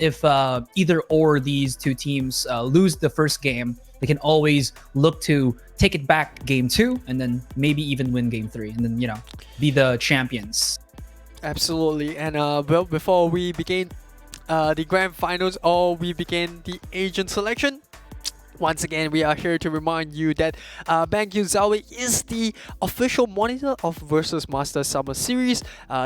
if either or these two teams lose the first game, they can always look to take it back game 2 and then maybe even win game 3 and then, be the champions. Absolutely. And well, before we begin the grand finals, or we begin the agent selection, once again, we are here to remind you that BenQ Giveaway is the official monitor of Versus Master Summer Series.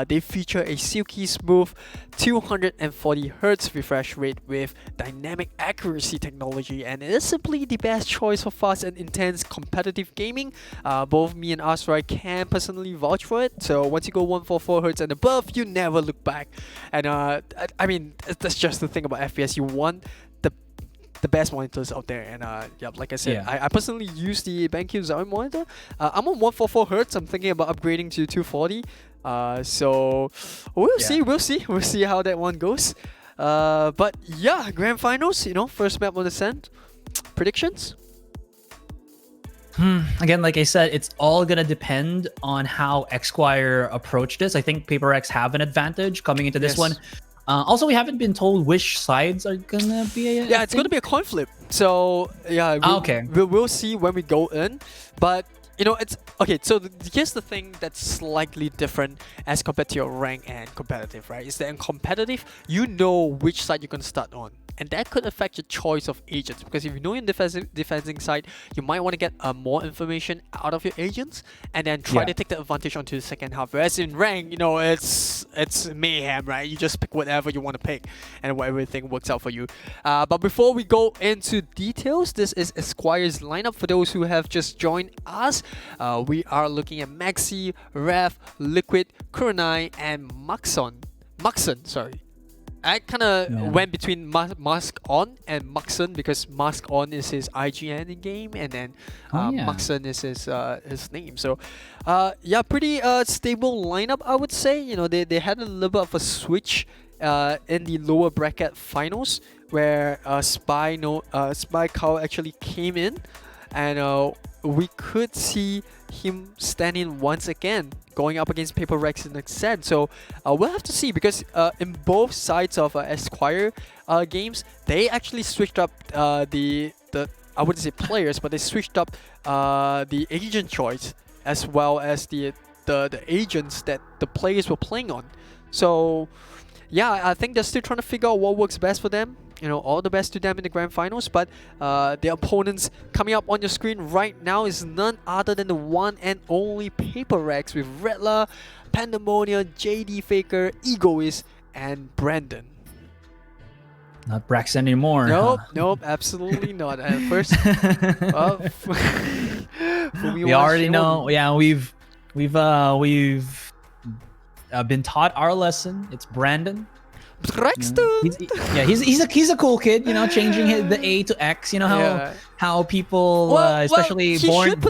They feature a silky smooth 240Hz refresh rate with dynamic accuracy technology, and it is simply the best choice for fast and intense competitive gaming. Both me and Asrai can personally vouch for it. So once you go 144Hz and above, you never look back. And I mean, that's just the thing about FPS. You want the best monitors out there, and yeah, like I said, I personally use the BenQ Giveaway monitor. I'm on 144Hz. I'm thinking about upgrading to 240. So we'll see how that one goes. But yeah, grand finals. First map on the sand. Predictions. Again, like I said, it's all gonna depend on how Xquire approach this. I think PaperX have an advantage coming into this one. Also, we haven't been told which sides are gonna be. It's gonna be a coin flip. So yeah, we'll see when we go in. But it's okay. So here's the thing that's slightly different as compared to your rank and competitive, right? Is that in competitive, you know which side you're gonna start on. And that could affect your choice of agents, because if you know your defending side, you might want to get more information out of your agents and then try to take the advantage onto the second half. Whereas in rank, it's mayhem, right? You just pick whatever you want to pick and everything works out for you. But before we go into details, this is Esquire's lineup. For those who have just joined us, we are looking at Maxi, Rev, Liquid, Kurenai, and Muxon, sorry. I kind of went between Mask On and Muxon, because Mask On is his IGN in game, and then Muxon is his name. So, pretty stable lineup, I would say. They had a little bit of a switch in the lower bracket finals, where Spy Cow actually came in, and we could see him standing once again, going up against PaperX in the set. So we'll have to see, because in both sides of Esquire games, they actually switched up the I wouldn't say players, but they switched up the agent choice, as well as the agents that the players were playing on. So yeah, I think they're still trying to figure out what works best for them. All the best to them in the grand finals. But the opponents coming up on your screen right now is none other than the one and only PaperX, with Redla, Pandemonium, JD Faker, Egoist, and Brandon. Not Braxton anymore. Nope, absolutely not. At first, we already know. Yeah, we've been taught our lesson. It's Brandon. Braxton. He's a cool kid. Changing the A to X. How people, especially born in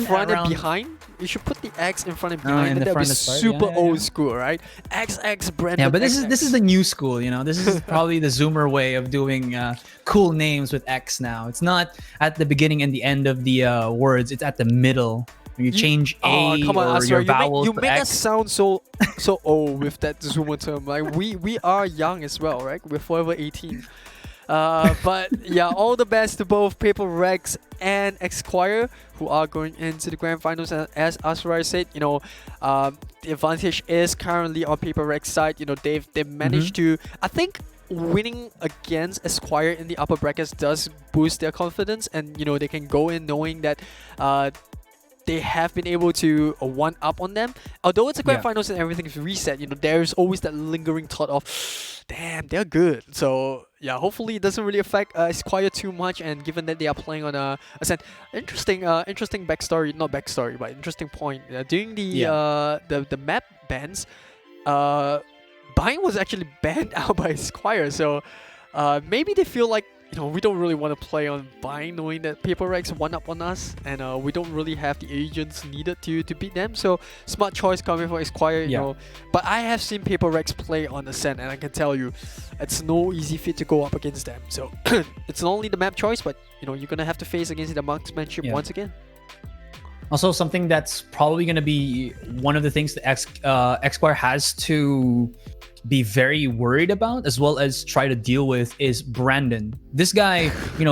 front and behind. You should put the X in front and behind, and that'll be super old school, right? XX Brandon. Yeah, but this is the new school. This is probably the Zoomer way of doing cool names with X now. It's not at the beginning and the end of the words. It's at the middle. You change A come on, or your vowels you to make X. us sound so old with that Zoomer term. Like we are young as well, right? We're forever 18. But yeah, all the best to both PaperX and Esquire, who are going into the grand finals. And as Asrai said, the advantage is currently on PaperX side. They've managed to, I think, winning against Esquire in the upper brackets does boost their confidence, and they can go in knowing that they have been able to one up on them. Although it's a grand finals and everything is reset, there's always that lingering thought of, damn, they're good. So yeah, hopefully it doesn't really affect Esquire too much. And given that they are playing on a interesting backstory, not backstory, but interesting point. During the map bans, Bind was actually banned out by Esquire. So maybe they feel like, we don't really want to play on Bind, knowing that PaperX one up on us, and we don't really have the agents needed to beat them. So smart choice coming from Esquire, But I have seen PaperX play on Ascent, and I can tell you, it's no easy feat to go up against them. So it's not only the map choice, but you're gonna have to face against the marksmanship once again. Also, something that's probably gonna be one of the things that Esquire has to be very worried about, as well as try to deal with, is Brandon. This guy,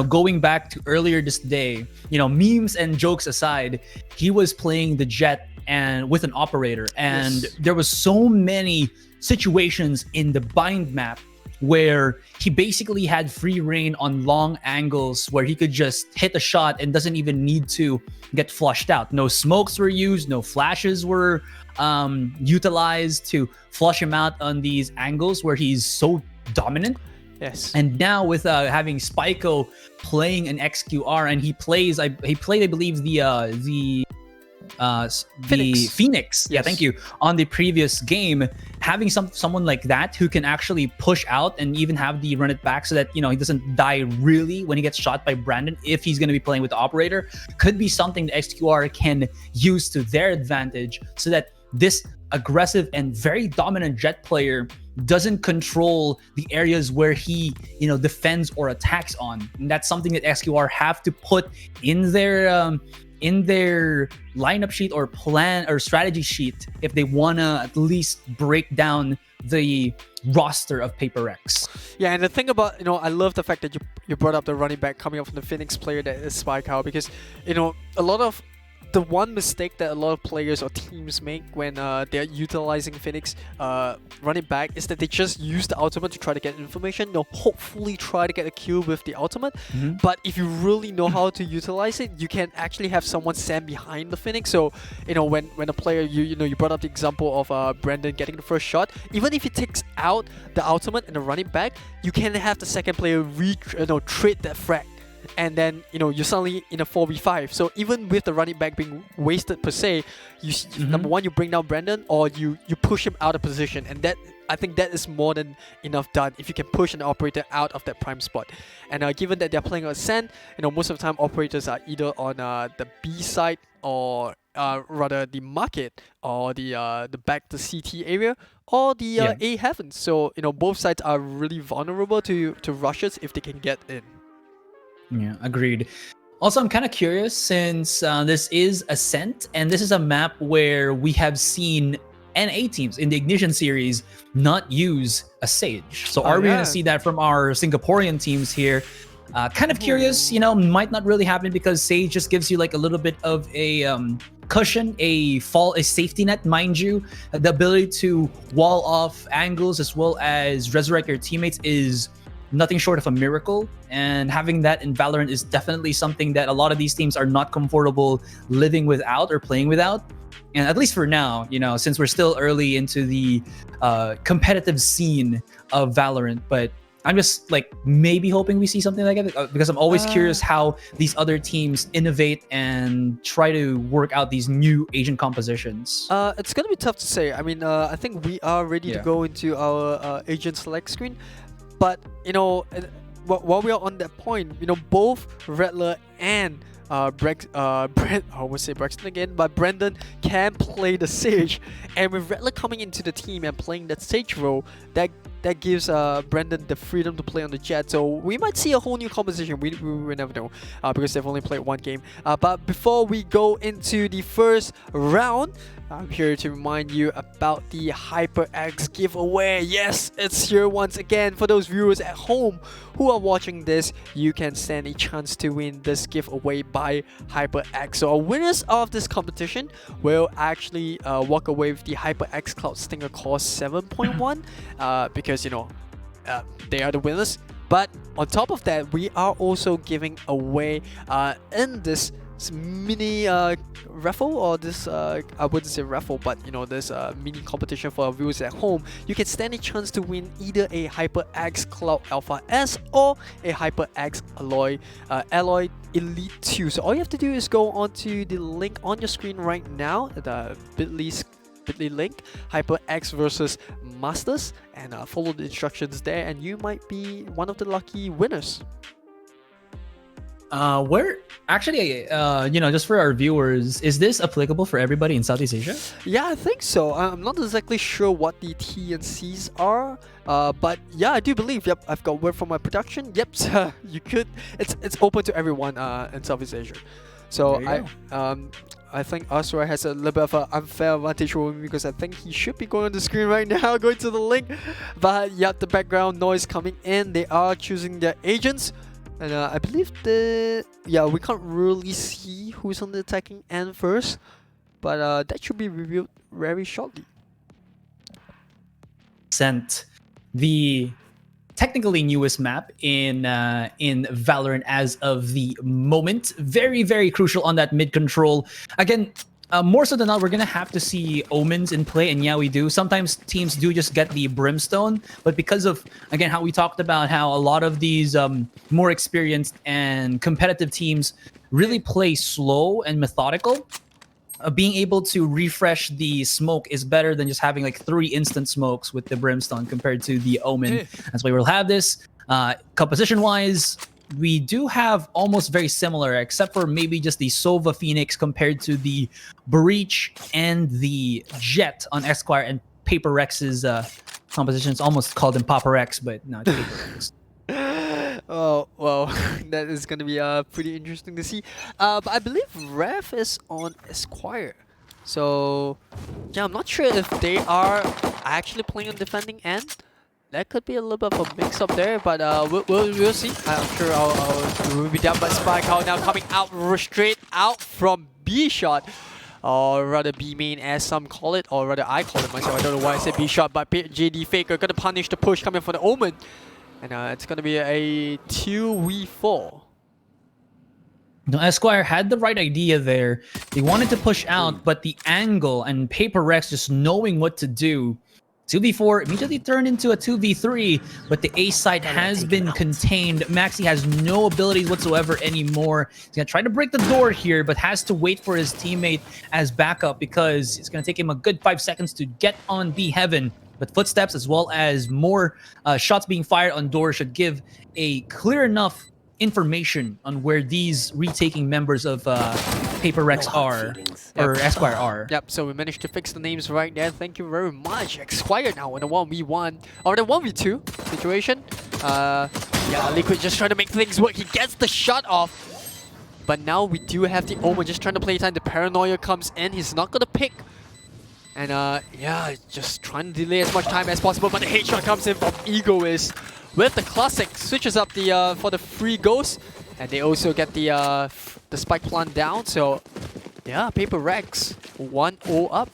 going back to earlier this day, memes and jokes aside, he was playing the Jet and with an operator, and there was so many situations in the bind map where he basically had free reign on long angles where he could just hit a shot and doesn't even need to get flushed out. No smokes were used, no flashes were utilized to flush him out on these angles where he's so dominant. Yes. And now with having Spyco playing an XQR, and he played, I believe, the Phoenix. Yeah, thank you. On the previous game, having someone like that who can actually push out and even have the run it back so that he doesn't die really when he gets shot by Brandon, if he's going to be playing with the operator, could be something the XQR can use to their advantage, so that this aggressive and very dominant Jet player doesn't control the areas where he defends or attacks on. And that's something that XQR have to put in their lineup sheet or plan or strategy sheet if they want to at least break down the roster of Hyperx. Yeah, and the thing about, I love the fact that you brought up the running back coming up from the Phoenix player that is Spyco, because, a lot of the one mistake that a lot of players or teams make when they're utilizing Phoenix running back is that they just use the ultimate to try to get information. They'll hopefully try to get a kill with the ultimate. But if you really know how to utilize it, you can actually have someone stand behind the Phoenix. So when a player, you brought up the example of Brandon getting the first shot, even if he takes out the ultimate and the running back, you can have the second player trade that frag. And then you're suddenly in a 4v5. So even with the running back being wasted per se, number one, you bring down Brandon, or you push him out of position, and that, I think that is more than enough done if you can push an operator out of that prime spot. And given that they're playing on Sand, most of the time operators are either on the B side, or rather the market, or the back to CT area, or the A heavens. So both sides are really vulnerable to rushes if they can get in. Yeah, agreed. Also, I'm kind of curious, since this is Ascent, and this is a map where we have seen NA teams in the Ignition series not use a Sage. So are we going to see that from our Singaporean teams here? Kind of curious, might not really happen, because Sage just gives you like a little bit of a cushion, a safety net, mind you. The ability to wall off angles as well as resurrect your teammates is nothing short of a miracle, and having that in Valorant is definitely something that a lot of these teams are not comfortable living without or playing without. And at least for now, since we're still early into the competitive scene of Valorant, but I'm just like maybe hoping we see something like it, because I'm always curious how these other teams innovate and try to work out these new agent compositions. It's gonna be tough to say. I mean, I think we are ready to go into our agent select screen. But, while we are on that point, both Rattler and I would say Braxton again, but Brandon can play the Sage. And with Rattler coming into the team and playing that Sage role, that gives Brandon the freedom to play on the Jet. So we might see a whole new composition. We never know, because they've only played one game. But before we go into the first round, I'm here to remind you about the Hyperx Giveaway. Yes, it's here once again. For those viewers at home who are watching this, you can stand a chance to win this giveaway by Hyperx. So our winners of this competition will actually walk away with the Hyperx Cloud Stinger Core 7.1 because, they are the winners. But on top of that, we are also giving away in this mini raffle, or this I wouldn't say raffle, but this mini competition for our viewers at home. You can stand a chance to win either a Hyperx Cloud Alpha S or a Hyperx Alloy Elite 2. So all you have to do is go onto the link on your screen right now, the bit.ly link, Hyperx versus Masters, and follow the instructions there, and you might be one of the lucky winners. Where actually, just for our viewers, is this applicable for everybody in Southeast Asia? Yeah, I think so. I'm not exactly sure what the T and C's are, but yeah, I do believe. Yep, I've got word from my production. Yep, you could. It's open to everyone in Southeast Asia. So I think Asura has a little bit of an unfair advantage over me because I think he should be going on the screen right now, going to the link. But yeah, the background noise coming in. They are choosing their agents. And I believe we can't really see who's on the attacking end first. But that should be revealed very shortly. Sent the technically newest map in Valorant as of the moment. Very, very crucial on that mid control. Again, more so than not, we're gonna have to see Omens in play, and yeah, we do. Sometimes teams do just get the Brimstone, but because of, again, how we talked about how a lot of these more experienced and competitive teams really play slow and methodical, being able to refresh the smoke is better than just having like 3 instant smokes with the Brimstone compared to the Omen. That's why we'll have this. Composition-wise, we do have almost very similar, except for maybe just the Sova Phoenix compared to the Breach and the Jet on Esquire, and Paper Rex's composition. It's almost called him Papa Rex, but no, it's Paper Rex. Oh, well, that is going to be pretty interesting to see. But I believe Rev is on Esquire. So, yeah, I'm not sure if they are actually playing on defending end. That could be a little bit of a mix-up there, but we'll see. I'm sure we'll be done by Spike out now, coming out straight out from B shot. Or rather B main as some call it, or rather I call it myself. I don't know why I said B shot, but JD Faker gonna punish the push coming from the Omen. And it's going to be a 2v4. No, Esquire had the right idea there. They wanted to push out, but the angle and Paper Rex just knowing what to do. 2v4 immediately turned into a 2v3, but the A side has been contained. Maxi has no abilities whatsoever anymore. He's going to try to break the door here, but has to wait for his teammate as backup because it's going to take him a good 5 seconds to get on B heaven. But footsteps as well as more shots being fired on doors should give a clear enough information on where these retaking members of Paper Rex are, or Esquire are. Yep, so we managed to fix the names right there. Thank you very much. Esquire now in a 1v1, or the 1v2 situation. Yeah, Liquid just trying to make things work. He gets the shot off. But now we do have the Omen just trying to play time. The paranoia comes in. He's not going to pick. And yeah, just trying to delay as much time as possible, but the headshot comes in from Egoist with the classic, switches up the for the free ghost, and they also get the spike plant down. So yeah, Paper Rex 1-0 up.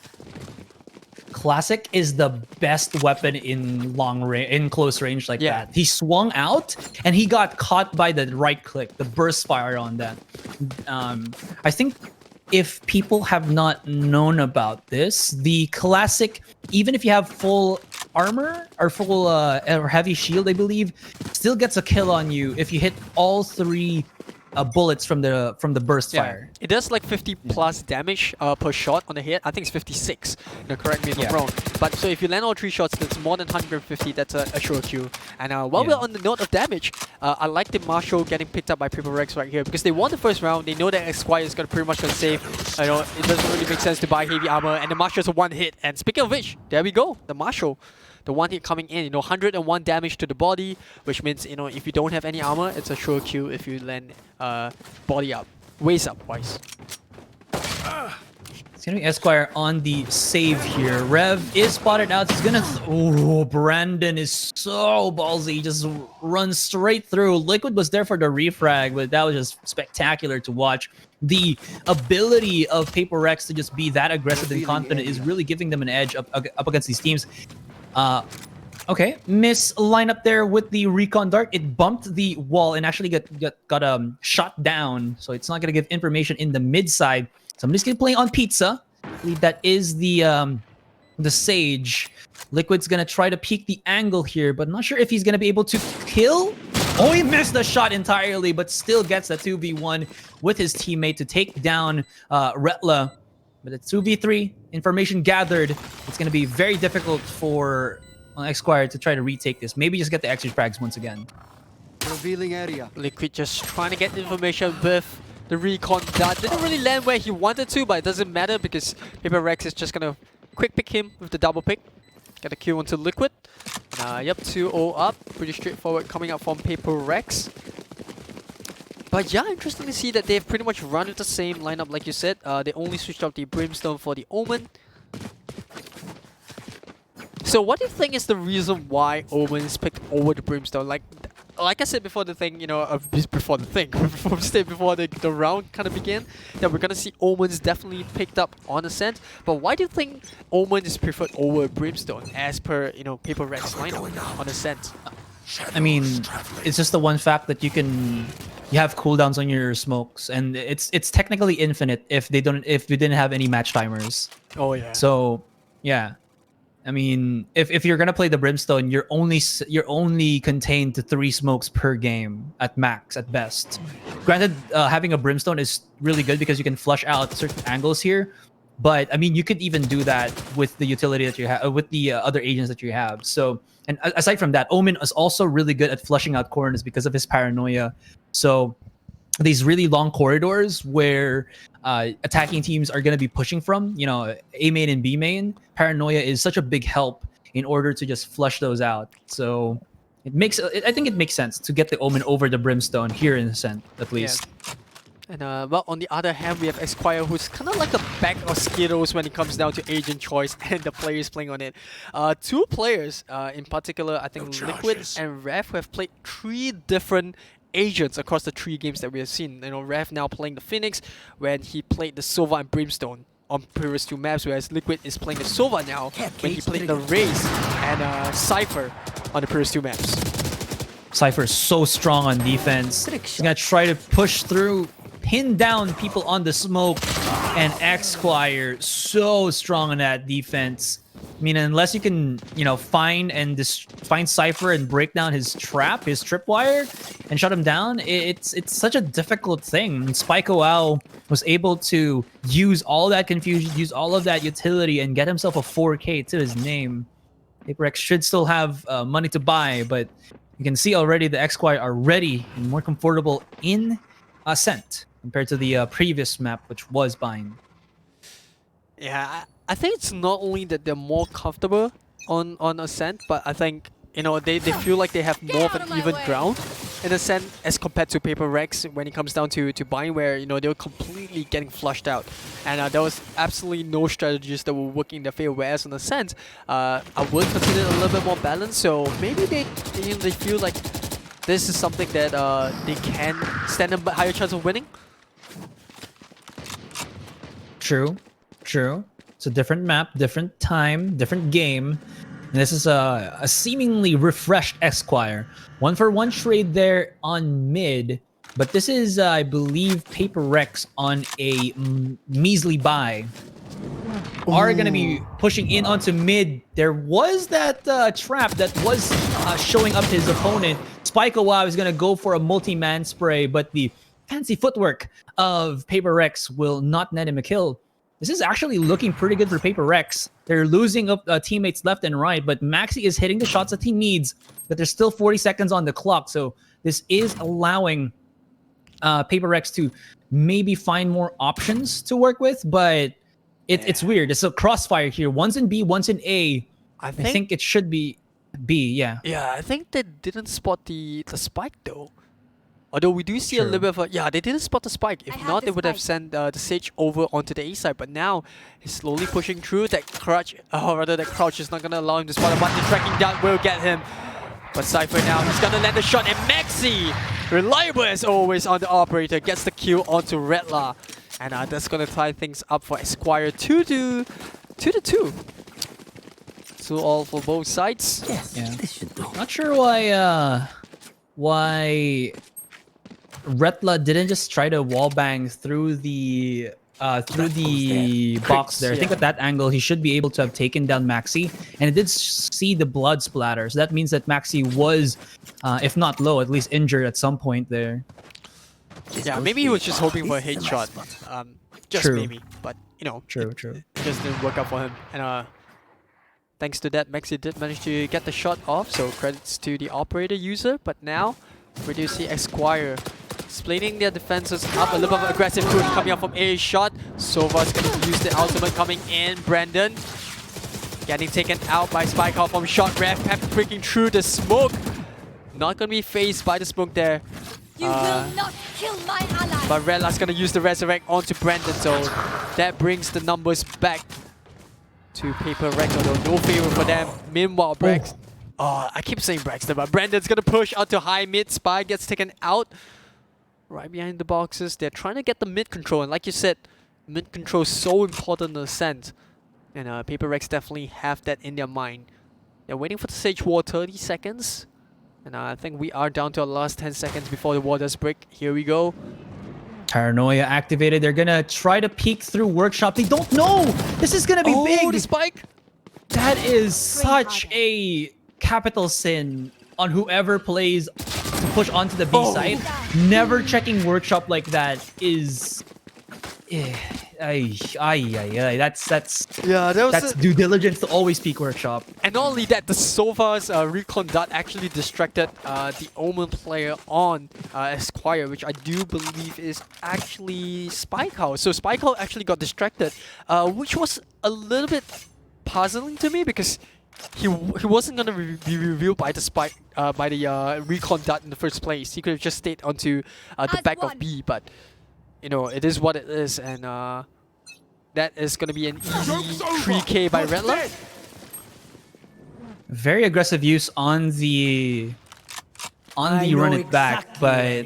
Classic is the best weapon in close range like that. He swung out and he got caught by the right click, the burst fire on that. I think if people have not known about this, the classic, even if you have full armor or full or heavy shield, I believe, still gets a kill on you if you hit all 3 bullets from the burst fire. It does like 50 plus damage per shot on the head. I think it's 56. Correct me if I'm wrong. But so if you land all 3 shots, that's more than 150. That's a sure kill. And while we're on the note of damage, I like the Marshall getting picked up by Paper Rex right here because they won the first round. They know that Esquire is gonna pretty much gonna save. You know, it doesn't really make sense to buy heavy armor, and the Marshall's a 1 hit. And speaking of which, there we go, the Marshall. The 1 hit coming in, 101 damage to the body, which means, if you don't have any armor, it's a sure kill if you land body up, waist up wise. It's gonna be Esquire on the save here. Rev is spotted out. He's gonna. Oh, Brandon is so ballsy. He just runs straight through. Liquid was there for the refrag, but that was just spectacular to watch. The ability of Paper Rex to just be that aggressive and confident is really giving them an edge up against these teams. Okay, miss line up there with the recon dart. It bumped the wall and actually got shot down. So it's not gonna give information in the mid side. Somebody's gonna play on pizza. I believe that is the Sage. Liquid's gonna try to peek the angle here, but not sure if he's gonna be able to kill. Oh, he missed the shot entirely, but still gets a 2v1 with his teammate to take down Retla. But it's 2v3, information gathered. It's going to be very difficult for Esquire to try to retake this. Maybe just get the extra frags once again. Revealing area. Liquid just trying to get information with the recon dart. Didn't really land where he wanted to, but it doesn't matter because Paper Rex is just going to quick pick him with the double pick. Get a kill onto Liquid. Yep, 2-0 up. Pretty straightforward coming up from Paper Rex. But yeah, interesting to see that they've pretty much run with the same lineup like you said. They only switched out the Brimstone for the Omen. So what do you think is the reason why Omen is picked over the Brimstone? Like I said before the thing, you know, before the round kind of began, that we're gonna see Omen's definitely picked up on Ascent. But why do you think Omen is preferred over Brimstone as per, you know, Hyperx lineup on Ascent? I mean, it's just the one fact that you have cooldowns on your smokes, and it's technically infinite if we didn't have any match timers. Oh yeah. So yeah, I mean, if you're gonna play the Brimstone, you're only contained to 3 smokes per game at max at best. Granted, having a Brimstone is really good because you can flush out certain angles here. But I mean, you could even do that with the utility that you have, with the other agents that you have. So, and aside from that, Omen is also really good at flushing out corners because of his paranoia. So, these really long corridors where attacking teams are going to be pushing from, you know, A main and B main, paranoia is such a big help in order to just flush those out. So, I think it makes sense to get the Omen over the Brimstone here in Ascent, at least. Yeah. And well, on the other hand, we have Esquire, who's kind of like a bag of Skittles when it comes down to agent choice and the players playing on it. 2 players in particular, I think Liquid and Rev, who have played 3 different agents across the 3 games that we have seen. You know, Rev now playing the Phoenix when he played the Sova and Brimstone on previous 2 maps, whereas Liquid is playing the Sova now when he played the Raze and Cypher on the previous 2 maps. Cypher is so strong on defense. He's gonna try to push through, pin down people on the smoke, and Esquire so strong on that defense. I mean, unless you can, you know, find Cypher and break down his tripwire, and shut him down, it's such a difficult thing. And Spike0 was able to use all that confusion, use all of that utility, and get himself a 4K to his name. Hyperx should still have money to buy, but you can see already the Esquire are ready and more comfortable in Ascent compared to the previous map, which was Bind. Yeah, I think it's not only that they're more comfortable on Ascent, but I think, you know, they feel like they have more of an even ground in Ascent as compared to Hyperx when it comes down to Bind, where, you know, they were completely getting flushed out. And there was absolutely no strategies that were working in their favor, whereas on Ascent, I would consider it a little bit more balanced, so maybe they feel like this is something that they can stand a higher chance of winning. True. It's a different map, different time, different game. And this is a seemingly refreshed Esquire. 1-for-1 trade there on mid. But this is, I believe, Hyperx on a measly buy. Are going to be pushing in onto mid. There was that trap that was showing up his opponent. Spike0 is going to go for a multi-man spray, but the fancy footwork of Hyperx will not net him a kill. This is actually looking pretty good for Hyperx. They're losing up teammates left and right, but Maxi is hitting the shots that he needs, but there's still 40 seconds on the clock, so this is allowing Hyperx to maybe find more options to work with, but it's weird. It's a crossfire here. One's in B, one's in A. I think it should be B, yeah. Yeah, I think they didn't spot the spike though. Although we do see a little bit of a... Yeah, they didn't spot the spike. If not, they would have sent the Sage over onto the A side. But now, he's slowly pushing through. That crouch... Oh, rather, that crouch is not going to allow him to spot a button. The tracking down will get him. But Cypher now, he's going to land the shot. And Maxi, reliable as always on the operator, gets the kill onto Redla. And that's going to tie things up for Esquire. 2-2. 2-2. 2-all for both sides. Yes, yeah. this should do. Not sure why Redla didn't just try to wallbang through the box there. I think at that angle he should be able to have taken down Maxi, and it did see the blood splatter, so that means that Maxi was, if not low, at least injured at some point there. Yeah, maybe he was just hoping for a headshot. Just maybe, but you know, true. It just didn't work out for him. And thanks to that, Maxi did manage to get the shot off, so credits to the operator user. But now, we do see Esquire splitting their defenses up, a little bit of aggressive push coming up from A shot. Sova's going to use the ultimate coming in. Brandon getting taken out by Spike0 from shot. Rev Pep breaking through the smoke. Not going to be phased by the smoke there. You will not kill my ally. But Redla's gonna use the Resurrect onto Brandon, so that brings the numbers back to Paper Rex, although no favor for them. Meanwhile, Brex. Oh, I keep saying Braxton, but Brandon's gonna push out to high mid. Spy gets taken out right behind the boxes. They're trying to get the mid control, and like you said, mid control is so important in the sense. And Paper Rex definitely have that in their mind. They're waiting for the Sage Wall, 30 seconds. And I think we are down to our last 10 seconds before the wall does break. Here we go. Paranoia activated. They're gonna try to peek through Workshop. They don't know! This is gonna be big! Oh, the spike! That is such a capital sin on whoever plays to push onto the B side. Never checking Workshop like that is... That's due diligence to always peek Workshop. And not only that, the Sova's Recon Dart actually distracted the Omen player on Esquire, which I do believe is actually Spikehouse. So Spikehouse actually got distracted, which was a little bit puzzling to me because he wasn't gonna be revealed by the spike by the Recon Dart in the first place. He could have just stayed onto the back of B, but you know, it is what it is, and that is going to be an easy 3k by Redla. Very aggressive use on the run it back, but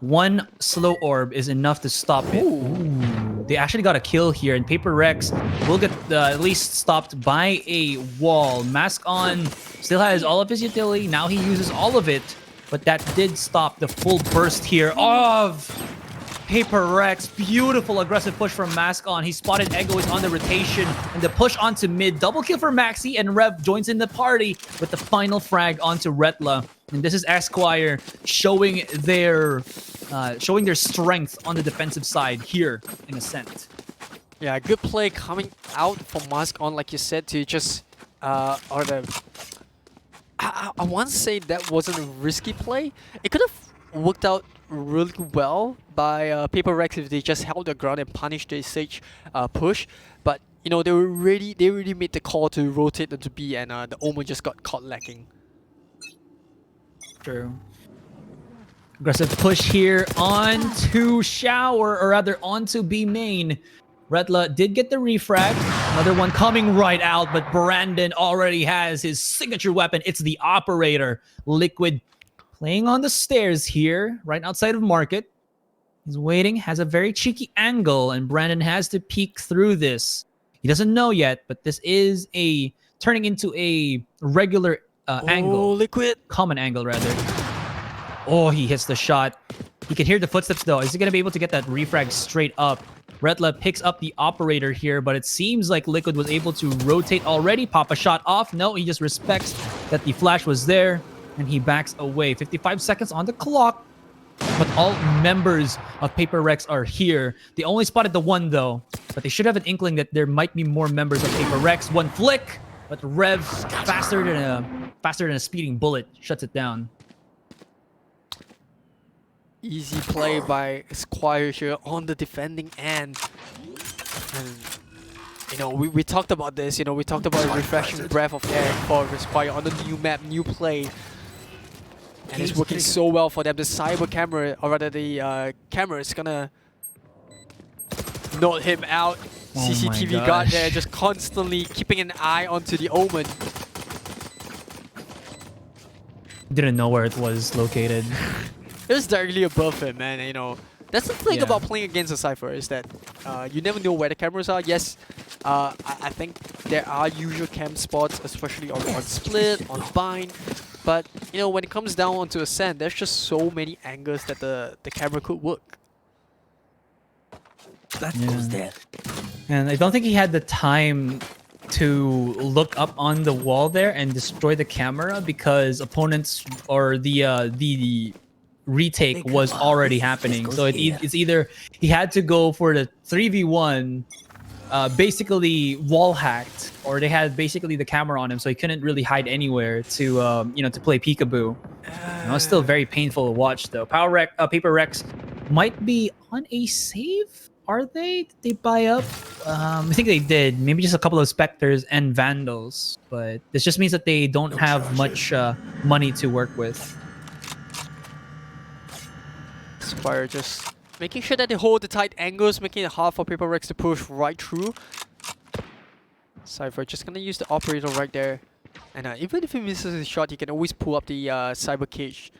one slow orb is enough to stop it. Ooh. They actually got a kill here, and Paper Rex will get at least stopped by a wall. Mask on still has all of his utility. Now he uses all of it, but that did stop the full burst here of Paper Rex. Beautiful aggressive push from Mask On. He spotted Egoist on the rotation, and the push onto mid. Double kill for Maxi, and Rev joins in the party with the final frag onto Retla. And this is Esquire showing their strength on the defensive side here in Ascent. Yeah, good play coming out from Mask On, like you said, to just I want to say that wasn't a risky play. It could have worked out really well by Paper Rex if they just held the ground and punished the Sage push, but you know they already made the call to rotate into B, and the Omen just got caught lacking. True. Aggressive push here onto Shower, or rather onto B main. Redla did get the refrag. Another one coming right out, but Brandon already has his signature weapon. It's the Operator. Liquid playing on the stairs here, right outside of Market. He's waiting, has a very cheeky angle, and Brandon has to peek through this. He doesn't know yet, but this is turning into a regular angle. Liquid. Common angle, rather. Oh, he hits the shot. He can hear the footsteps, though. Is he going to be able to get that refrag straight up? Redla picks up the Operator here, but it seems like Liquid was able to rotate already, pop a shot off. No, he just respects that the flash was there, and he backs away. 55 seconds on the clock, but all members of Paper Rex are here. They only spotted the one, though, but they should have an inkling that there might be more members of Paper Rex. One flick, but Rev, faster than a speeding bullet, shuts it down. Easy play by Esquire here on the defending end. And you know, we talked about this, you know, we talked about a refreshing breath of air for Esquire on the new map, new play. And it's working so well for them. The cyber camera, or rather the camera, is gonna note him out. Oh CCTV guard there, just constantly keeping an eye onto the Omen. Didn't know where it was located. It's directly above him, man. You know, that's the thing about playing against a Cypher, is that you never know where the cameras are. Yes, I think there are usual cam spots, especially on Split, on Bind. But, you know, when it comes down onto Ascent, there's just so many angles that the camera could work. That goes there. And I don't think he had the time to look up on the wall there and destroy the camera, because opponents, or the retake was already happening. So it's either he had to go for the 3v1, basically wall hacked, or they had basically the camera on him, so he couldn't really hide anywhere to you know, to play peekaboo. It's still very painful to watch, though. Paper Rex might be on a save. Are they? Did they buy up? I think they did. Maybe just a couple of Spectres and Vandals, but this just means that they don't have much money to work with. Esquire just making sure that they hold the tight angles, making it hard for Paper Rex to push right through. Cypher just gonna use the operator right there. And even if he misses his shot, he can always pull up the Cyber Cage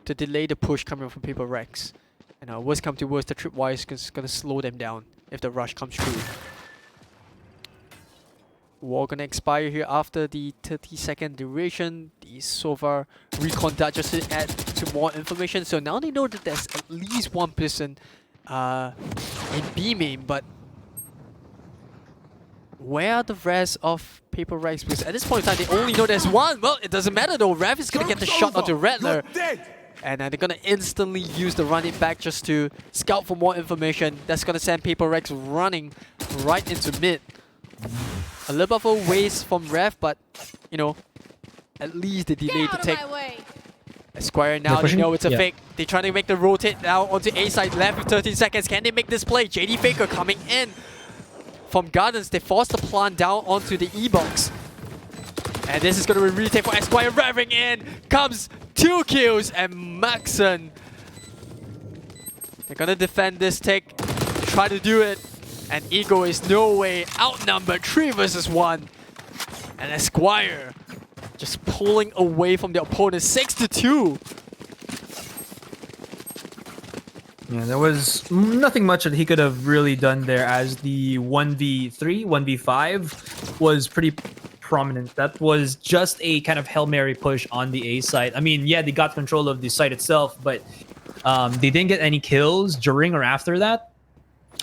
to delay the push coming from Paper Rex. And worst come to worst, the tripwire is gonna slow them down if the rush comes through. Wall gonna expire here after the 30-second duration. The Sova recon dart just to add to more information. So now they know that there's at least one person in B main, but where are the rest of Paper Rex? Because at this point in time, they only know there's one. Well, it doesn't matter though. Rev is gonna get the shot onto Rattler. And they're gonna instantly use the run it back just to scout for more information. That's gonna send Paper Rex running right into mid. A little bit of a waste from Rev, but you know, at least they delayed the take. Esquire now, they know it's a fake. They're trying to make the rotate now onto A side, left with 13 seconds. Can they make this play? JD Faker coming in from Gardens. They force the plant down onto the E-box. And this is going to be retake for Esquire. Revving in comes 2 kills and Maxon. They're going to defend this take, try to do it. And Ego is no way outnumbered 3 versus 1. And Esquire just pulling away from the opponent 6-2. Yeah, there was nothing much that he could have really done there, as the 1v3, 1v5 was pretty prominent. That was just a kind of Hail Mary push on the A site. I mean, yeah, they got control of the site itself, but they didn't get any kills during or after that.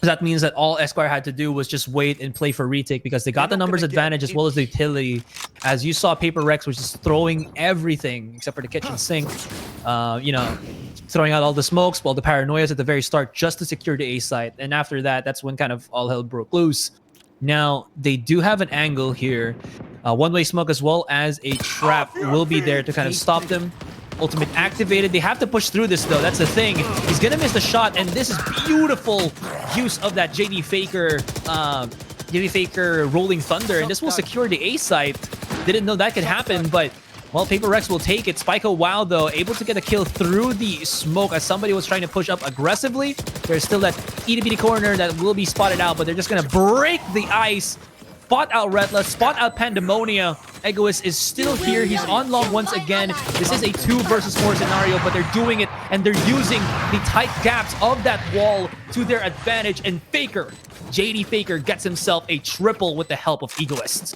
That means that all Esquire had to do was just wait and play for retake, because they got the numbers advantage as well as the utility. As you saw, Paper Rex was just throwing everything except for the kitchen sink. You know, throwing out all the smokes, all the paranoias at the very start just to secure the A site. And after that, that's when kind of all hell broke loose. Now, they do have an angle here. One-way smoke as well as a trap will be there to kind of stop them. Ultimate activated. They have to push through this though. That's the thing. He's gonna miss the shot, and this is beautiful use of that JD Faker Rolling Thunder, and this will secure the A site. Didn't know that could happen, but well, Paper Rex will take it. Spike a while though, able to get a kill through the smoke as somebody was trying to push up aggressively. There's still that itty-bitty corner that will be spotted out, but they're just gonna break the ice. Spot out Redla, spot out Pandemonia. Egoist is still here. He's on long once again. This is a 2 versus 4 scenario, but they're doing it, and they're using the tight gaps of that wall to their advantage. And Faker, JD Faker, gets himself a triple with the help of Egoist.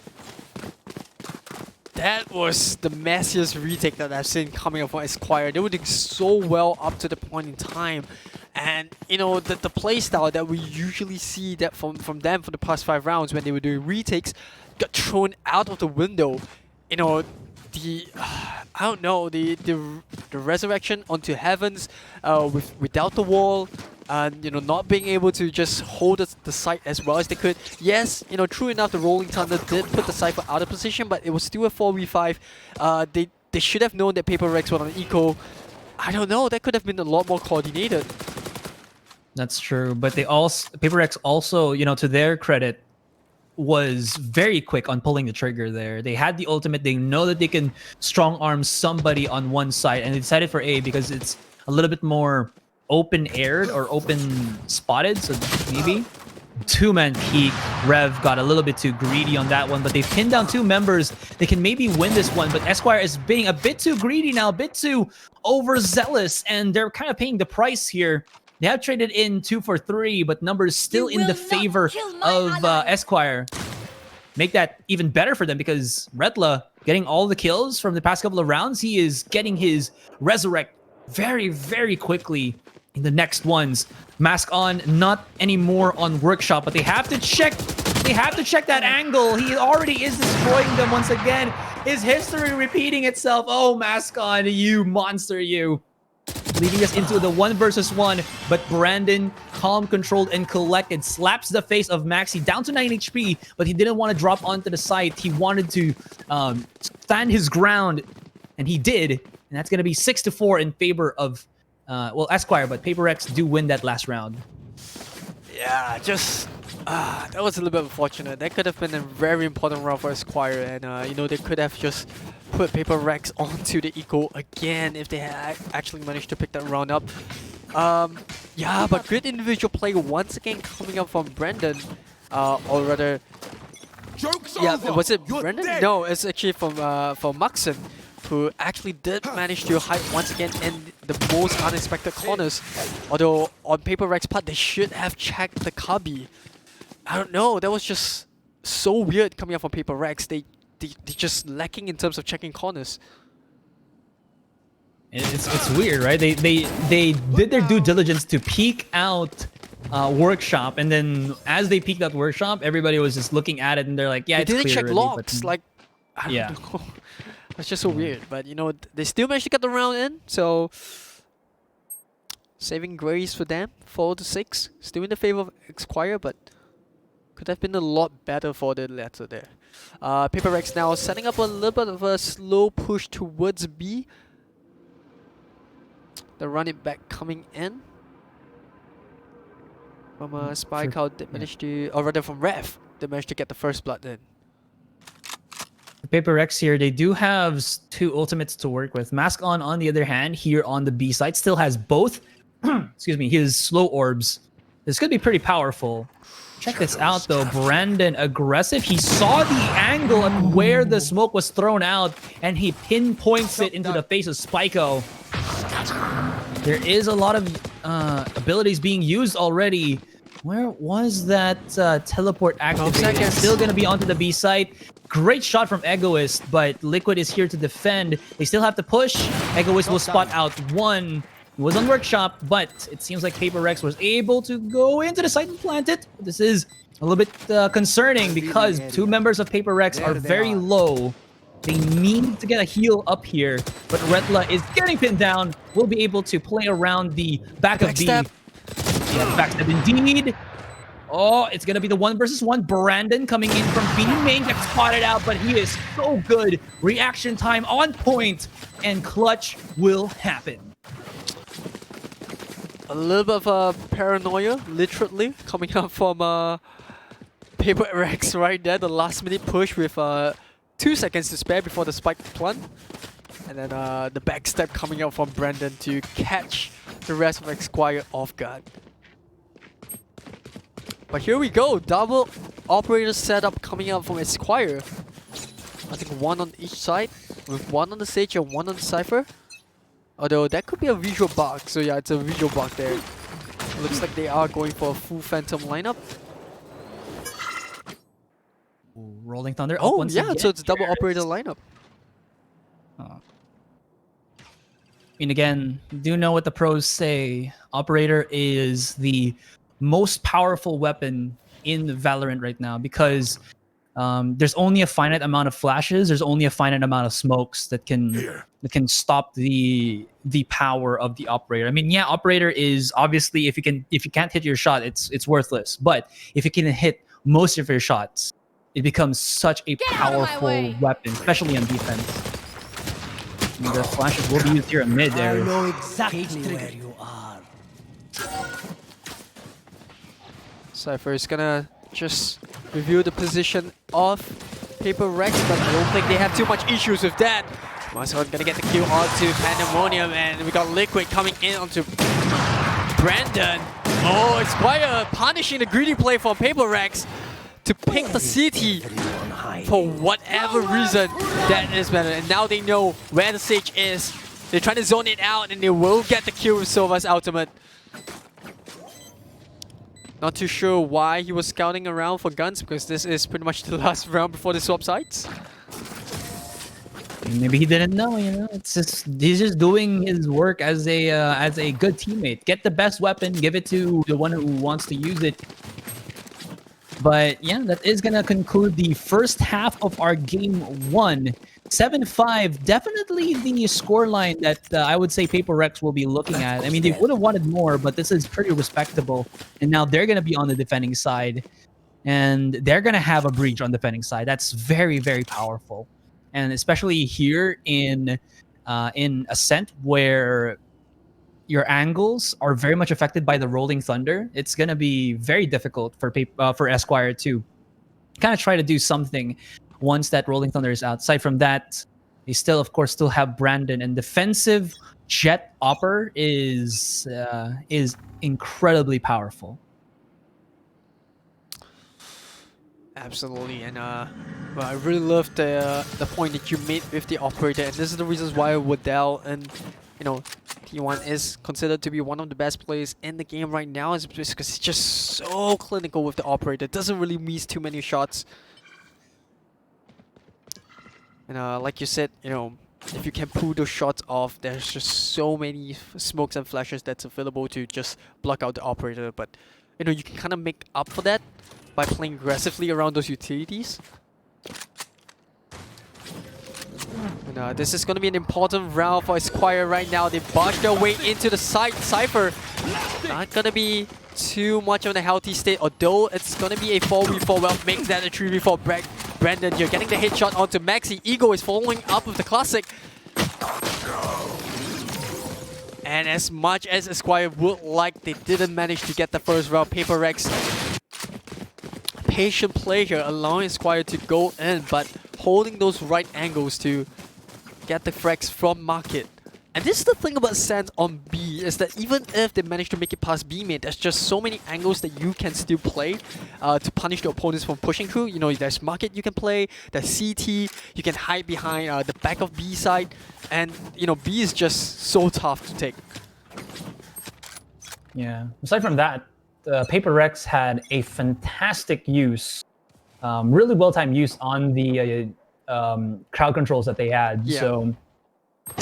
That was the messiest retake that I've seen coming up from Esquire. They were doing so well up to the point in time. And, you know, the playstyle that we usually see that from them for the past 5 rounds when they were doing retakes got thrown out of the window. You know, I don't know, the resurrection onto heavens without the wall, and, you know, not being able to just hold the site as well as they could. Yes, you know, true enough, the Rolling Thunder did put the Cypher out of position, but it was still a 4v5. They should have known that Paper Rex was on eco. I don't know, that could have been a lot more coordinated. That's true, but Paper Rex also, you know, to their credit, was very quick on pulling the trigger there. They had the ultimate. They know that they can strong arm somebody on one side, and they decided for A because it's a little bit more open-aired or open-spotted, so maybe. 2-man peak. Rev got a little bit too greedy on that one, but they've pinned down 2 members. They can maybe win this one, but Esquire is being a bit too greedy now, a bit too overzealous, and they're kind of paying the price here. They have traded in 2 for 3, but numbers still in the favor of Esquire. Make that even better for them, because Redla getting all the kills from the past couple of rounds. He is getting his resurrect very, very quickly in the next ones. Mask on, not anymore on Workshop, but they have to check. They have to check that angle. He already is destroying them once again. Is history repeating itself? Oh, Mask on, you monster, you. Leading us into the 1 versus 1, but Brandon, calm, controlled, and collected, slaps the face of Maxi down to 9 HP, but he didn't want to drop onto the site. He wanted to stand his ground, and he did, and that's going to be 6-4 in favor of, well, Esquire, but Paper Rex do win that last round. Yeah, just... that was a little bit unfortunate. That could have been a very important round for Esquire, and you know, they could have just put Paper Rex onto the eco again if they had actually managed to pick that round up. Yeah, but good individual play once again coming up from Brandon. Or rather, was it Brandon? No, it's actually from Maxon, who actually did manage to hide once again in the most unexpected corners. Although on Paper Rex's part, they should have checked the Kabi. I don't know, that was just so weird coming up from Paper Rex. They just lacking in terms of checking corners. It's weird, right? They did their due diligence to peek out workshop, and then as they peeked out workshop, everybody was just looking at it, and they're like, "Yeah, they it's didn't clear check already," logs. but, Like, I don't yeah. know. That's just so weird. But you know, they still managed to get the round in. So saving grace for them. 4-6, still in the favor of Esquire, but could have been a lot better for the latter there. Paper Rex now setting up a little bit of a slow push towards B. The running back coming in from Spike out. They managed to, or rather from Ref, they managed to get the first blood in. Paper Rex here, they do have 2 ultimates to work with. Mask on the other hand, here on the B side, still has both, excuse me, his slow orbs. This could be pretty powerful. Check this out though, Brandon aggressive. He saw the angle of where the smoke was thrown out, and he pinpoints it into the face of Spyko. There is a lot of abilities being used already. Where was that teleport activated? It's still gonna be onto the B site. Great shot from Egoist, but Liquid is here to defend. They still have to push. Egoist will spot out one. It was on workshop, but it seems like Paper Rex was able to go into the site and plant it. This is a little bit concerning because 2 members of Paper Rex are very low. They need to get a heal up here, but Retla is getting pinned down. Will be able to play around the back of B. Yeah, backstep indeed. Oh, it's gonna be the 1 versus 1. Brandon coming in from B main, gets spotted out, but he is so good. Reaction time on point, and clutch will happen. A little bit of paranoia, literally, coming up from Paper Rex right there. The last minute push with 2 seconds to spare before the spike plant. And then the backstep coming out from Brandon to catch the rest of Esquire off guard. But here we go, double operator setup coming out from Esquire. I think 1 on each side, with 1 on the stage and 1 on the Cypher. Although that could be a visual bug, so yeah, it's a visual bug there. Looks like they are going for a full Phantom lineup. Ooh, Rolling Thunder. Oh once yeah, again. so it's double operator lineup. I mean, again, do know what the pros say. Operator is the most powerful weapon in Valorant right now because there's only a finite amount of flashes. There's only a finite amount of smokes that can stop the power of the operator. I mean, yeah, operator is obviously if you can't hit your shot, it's worthless. But if you can hit most of your shots, it becomes such a powerful weapon, especially on defense. I mean, the flashes will be used here in mid area. I know exactly where you are. Cypher is gonna just review the position of Paper Rex, but I don't think they have too much issues with that. Marcel gonna get the kill onto Pandemonium, and we got Liquid coming in onto Brandon. Oh, it's quite a punishing the greedy play from Paper Rex to pick the city for whatever reason that is better. And now they know where the stage is. They're trying to zone it out, and they will get the kill with Sova's ultimate. Not too sure why he was scouting around for guns, because this is pretty much the last round before they swap sides. Maybe he didn't know, you know. It's just he's just doing his work as a good teammate. Get the best weapon, give it to the one who wants to use it. But yeah, that is gonna conclude the first half of our game 1. 7-5, definitely the scoreline that I would say Paper Rex will be looking at. I mean, they would have wanted more, but this is pretty respectable. And now they're going to be on the defending side. And they're going to have a breach on the defending side. That's very, very powerful. And especially here in Ascent, where your angles are very much affected by the Rolling Thunder, it's going to be very difficult for Esquire to kind of try to do something once that Rolling Thunder is out. Aside from that, they still, of course, still have Brandon, and defensive Jet Opper is incredibly powerful. Absolutely, and well, I really love the point that you made with the operator, and this is the reasons why Waddell and T1 is considered to be one of the best players in the game right now, is because he's just so clinical with the operator. Doesn't really miss too many shots, and like you said, if you can pull those shots off, there's just so many smokes and flashes that's available to just block out the operator. But you can kind of make up for that by playing aggressively around those utilities. And this is going to be an important round for Esquire right now. They barge their way into the side. Cypher not going to be too much of a healthy state, although it's going to be a 4v4. Well, makes that a 3v4. Brandon, you're getting the headshot onto Maxi. Ego is following up with the classic. And as much as Esquire would like, they didn't manage to get the first round. Hyperx, patient play here, allowing Esquire to go in, but holding those right angles to get the frags from market. And this is the thing about Sands on B, is that even if they manage to make it past B mid, there's just so many angles that you can still play to punish the opponents from pushing through. There's market you can play, there's CT, you can hide behind the back of B side, and B is just so tough to take. Yeah, aside from that, Hyperx had a fantastic use, really well-timed use on the crowd controls that they had. Yeah. So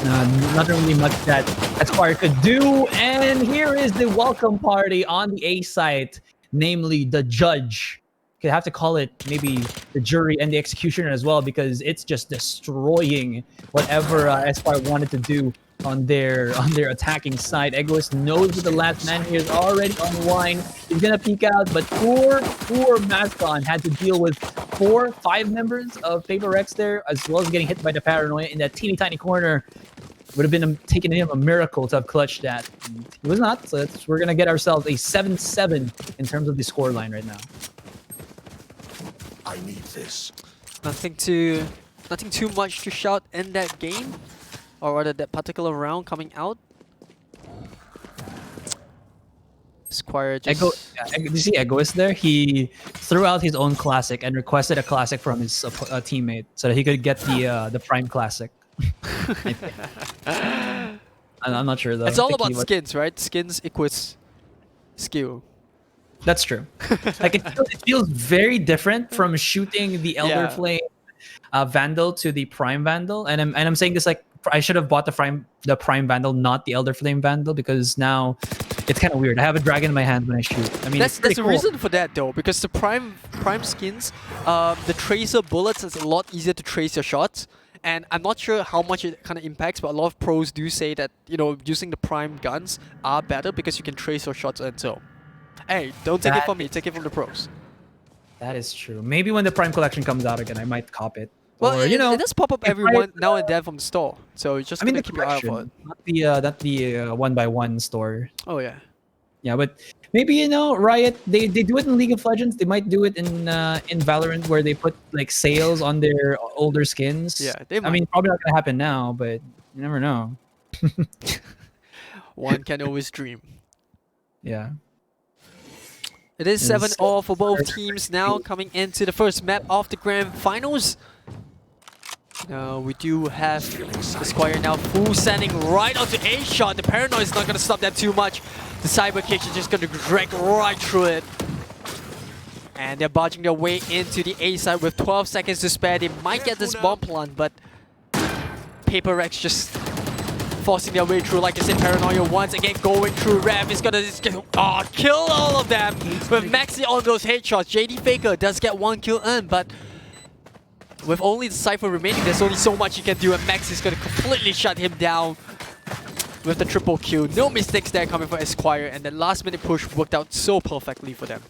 not really much that Esquire could do. And here is the welcome party on the A site, namely the judge. Could have to call it maybe the jury and the executioner as well, because it's just destroying whatever Esquire wanted to do on their attacking side. Egoist knows that the last man here is already on the line. He's gonna peek out, but poor Mascon had to deal with 4-5 members of Hyperx there, as well as getting hit by the paranoia in that teeny tiny corner. Would have been taking him a miracle to have clutched that. It was not, so we're gonna get ourselves a 7-7 in terms of the scoreline right now. I need this. Nothing too much to shout in that game, or rather that particular round coming out. Esquire just... Did you see Egoist there? He threw out his own classic and requested a classic from his teammate so that he could get the Prime Classic. I'm not sure though. It's all about skins, right? Skins equals skill. That's true. Like it feels very different from shooting the Elder Flame Vandal to the Prime Vandal, and I'm saying this like I should have bought the Prime Vandal, not the Elder Flame Vandal, because now it's kind of weird. I have a dragon in my hand when I shoot. I mean, that's cool. a reason for that though, because the Prime skins, the tracer bullets is a lot easier to trace your shots. And I'm not sure how much it kind of impacts, but a lot of pros do say that using the Prime guns are better because you can trace your shots. And so, hey, don't take it from me, take it from the pros. That is true. Maybe when the Prime Collection comes out again, I might cop it. Well, or, it does pop up every now and then from the store, so you just keep your eye out for it. Not the 1x1 store. Oh yeah. Yeah, but maybe Riot they do it in League of Legends. They might do it in Valorant, where they put like sales on their older skins. Yeah, they might. I mean, probably not gonna happen now, but you never know. One can always dream. Yeah. It is 7-all for both teams now, coming into the first map of the grand finals. We do have Esquire now full sending right onto A shot. The paranoia is not going to stop that too much. The cyber cage is just going to drag right through it. And they're barging their way into the A side with 12 seconds to spare. They might get this bomb plant, but Hyperx just forcing their way through. Like I said, paranoia once again going through. Rev is going to kill all of them with Maxi on those headshots. JD Faker does get one kill in, but with only the Cypher remaining, there's only so much you can do, and Max is going to completely shut him down with the triple kill. No mistakes there coming for Esquire, and the last minute push worked out so perfectly for them.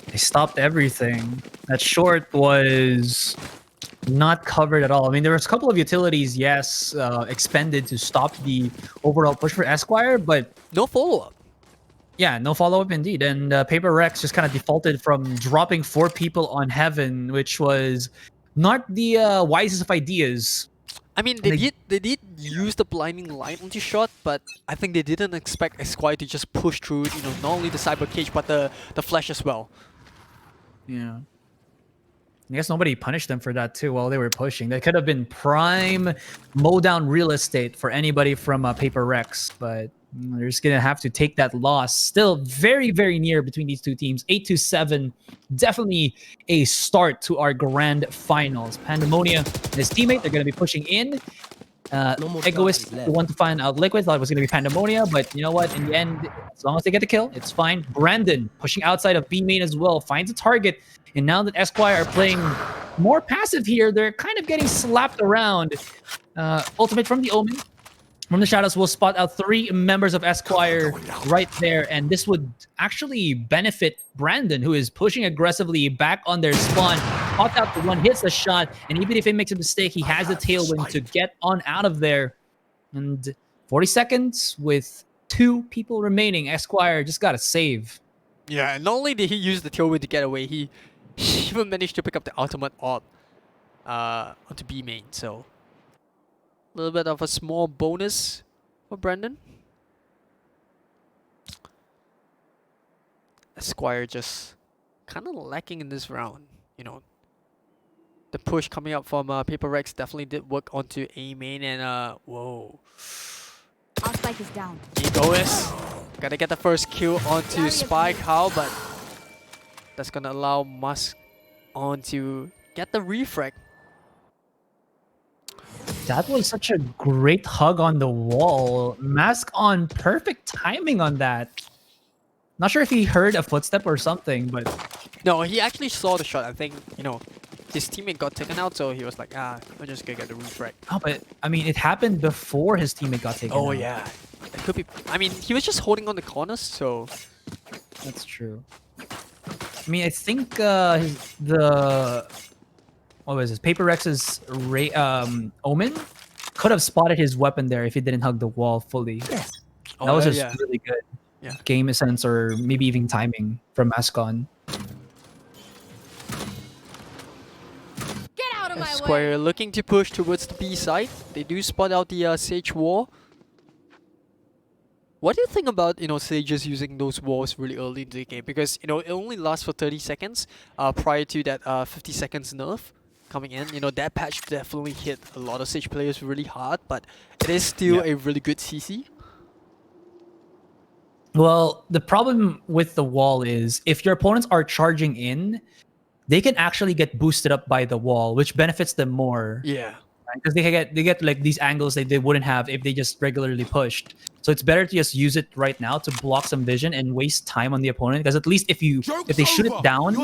They stopped everything. That short was not covered at all. I mean, there was a couple of utilities, yes, expended to stop the overall push for Esquire, but no follow-up. Yeah, no follow-up indeed. And Hyperx just kind of defaulted from dropping 4 people on Heaven, which was not the wisest of ideas. I mean, they did use the blinding light onto shot, but I think they didn't expect Esquire to just push through, not only the cyber cage but the flash as well. Yeah. I guess nobody punished them for that too while they were pushing. That could have been prime mow down real estate for anybody from Paper Rex, but they're just gonna have to take that loss. Still very, very near between these two teams. 8-7, definitely a start to our grand finals. Pandemonia and his teammate, they're gonna be pushing in. Egoist, the one to find out Liquid, thought it was going to be Pandemonia, but you know what? In the end, as long as they get the kill, it's fine. Brandon pushing outside of B main as well, finds a target, and now that Esquire are playing more passive here, they're kind of getting slapped around. Ultimate from the Omen. From the shadows, will spot out 3 members of Esquire right there, and this would actually benefit Brandon, who is pushing aggressively back on their spawn. Popped out the one, hits the shot, and even if he makes a mistake, he has a tailwind to get on out of there. And 40 seconds with 2 people remaining. Esquire just got to save. Yeah, and not only did he use the tailwind to get away, he even managed to pick up the ultimate orb onto B main, so a little bit of a small bonus for Brandon. Esquire just kind of lacking in this round, The push coming up from Paper Rex definitely did work onto A main, and whoa. Our spike is down. Egoist gotta get the first kill onto Spike How, but that's gonna allow Musk on to get the refrag. That was such a great hug on the wall. Mask on, perfect timing on that. Not sure if he heard a footstep or something, but... No, he actually saw the shot. I think, his teammate got taken out, so he was like, I'm just gonna get the refrag. Oh, but, I mean, it happened before his teammate got taken out. Oh, yeah. It could be... I mean, he was just holding on the corners, so... That's true. I mean, I think the... What was this? Paper Rex's Omen could have spotted his weapon there if he didn't hug the wall fully. That was just really good game sense, or maybe even timing from Ascon. Get out of my way! Esquire looking to push towards the B side. They do spot out the Sage wall. What do you think about, Sages using those walls really early into the game? Because, it only lasts for 30 seconds prior to that 50 seconds nerf coming in. That patch definitely hit a lot of Sage players really hard, but it is still a really good CC. Well, the problem with the wall is if your opponents are charging in, they can actually get boosted up by the wall, which benefits them more. Yeah. Because they get like these angles that they wouldn't have if they just regularly pushed. So it's better to just use it right now to block some vision and waste time on the opponent. Because at least if they shoot it down,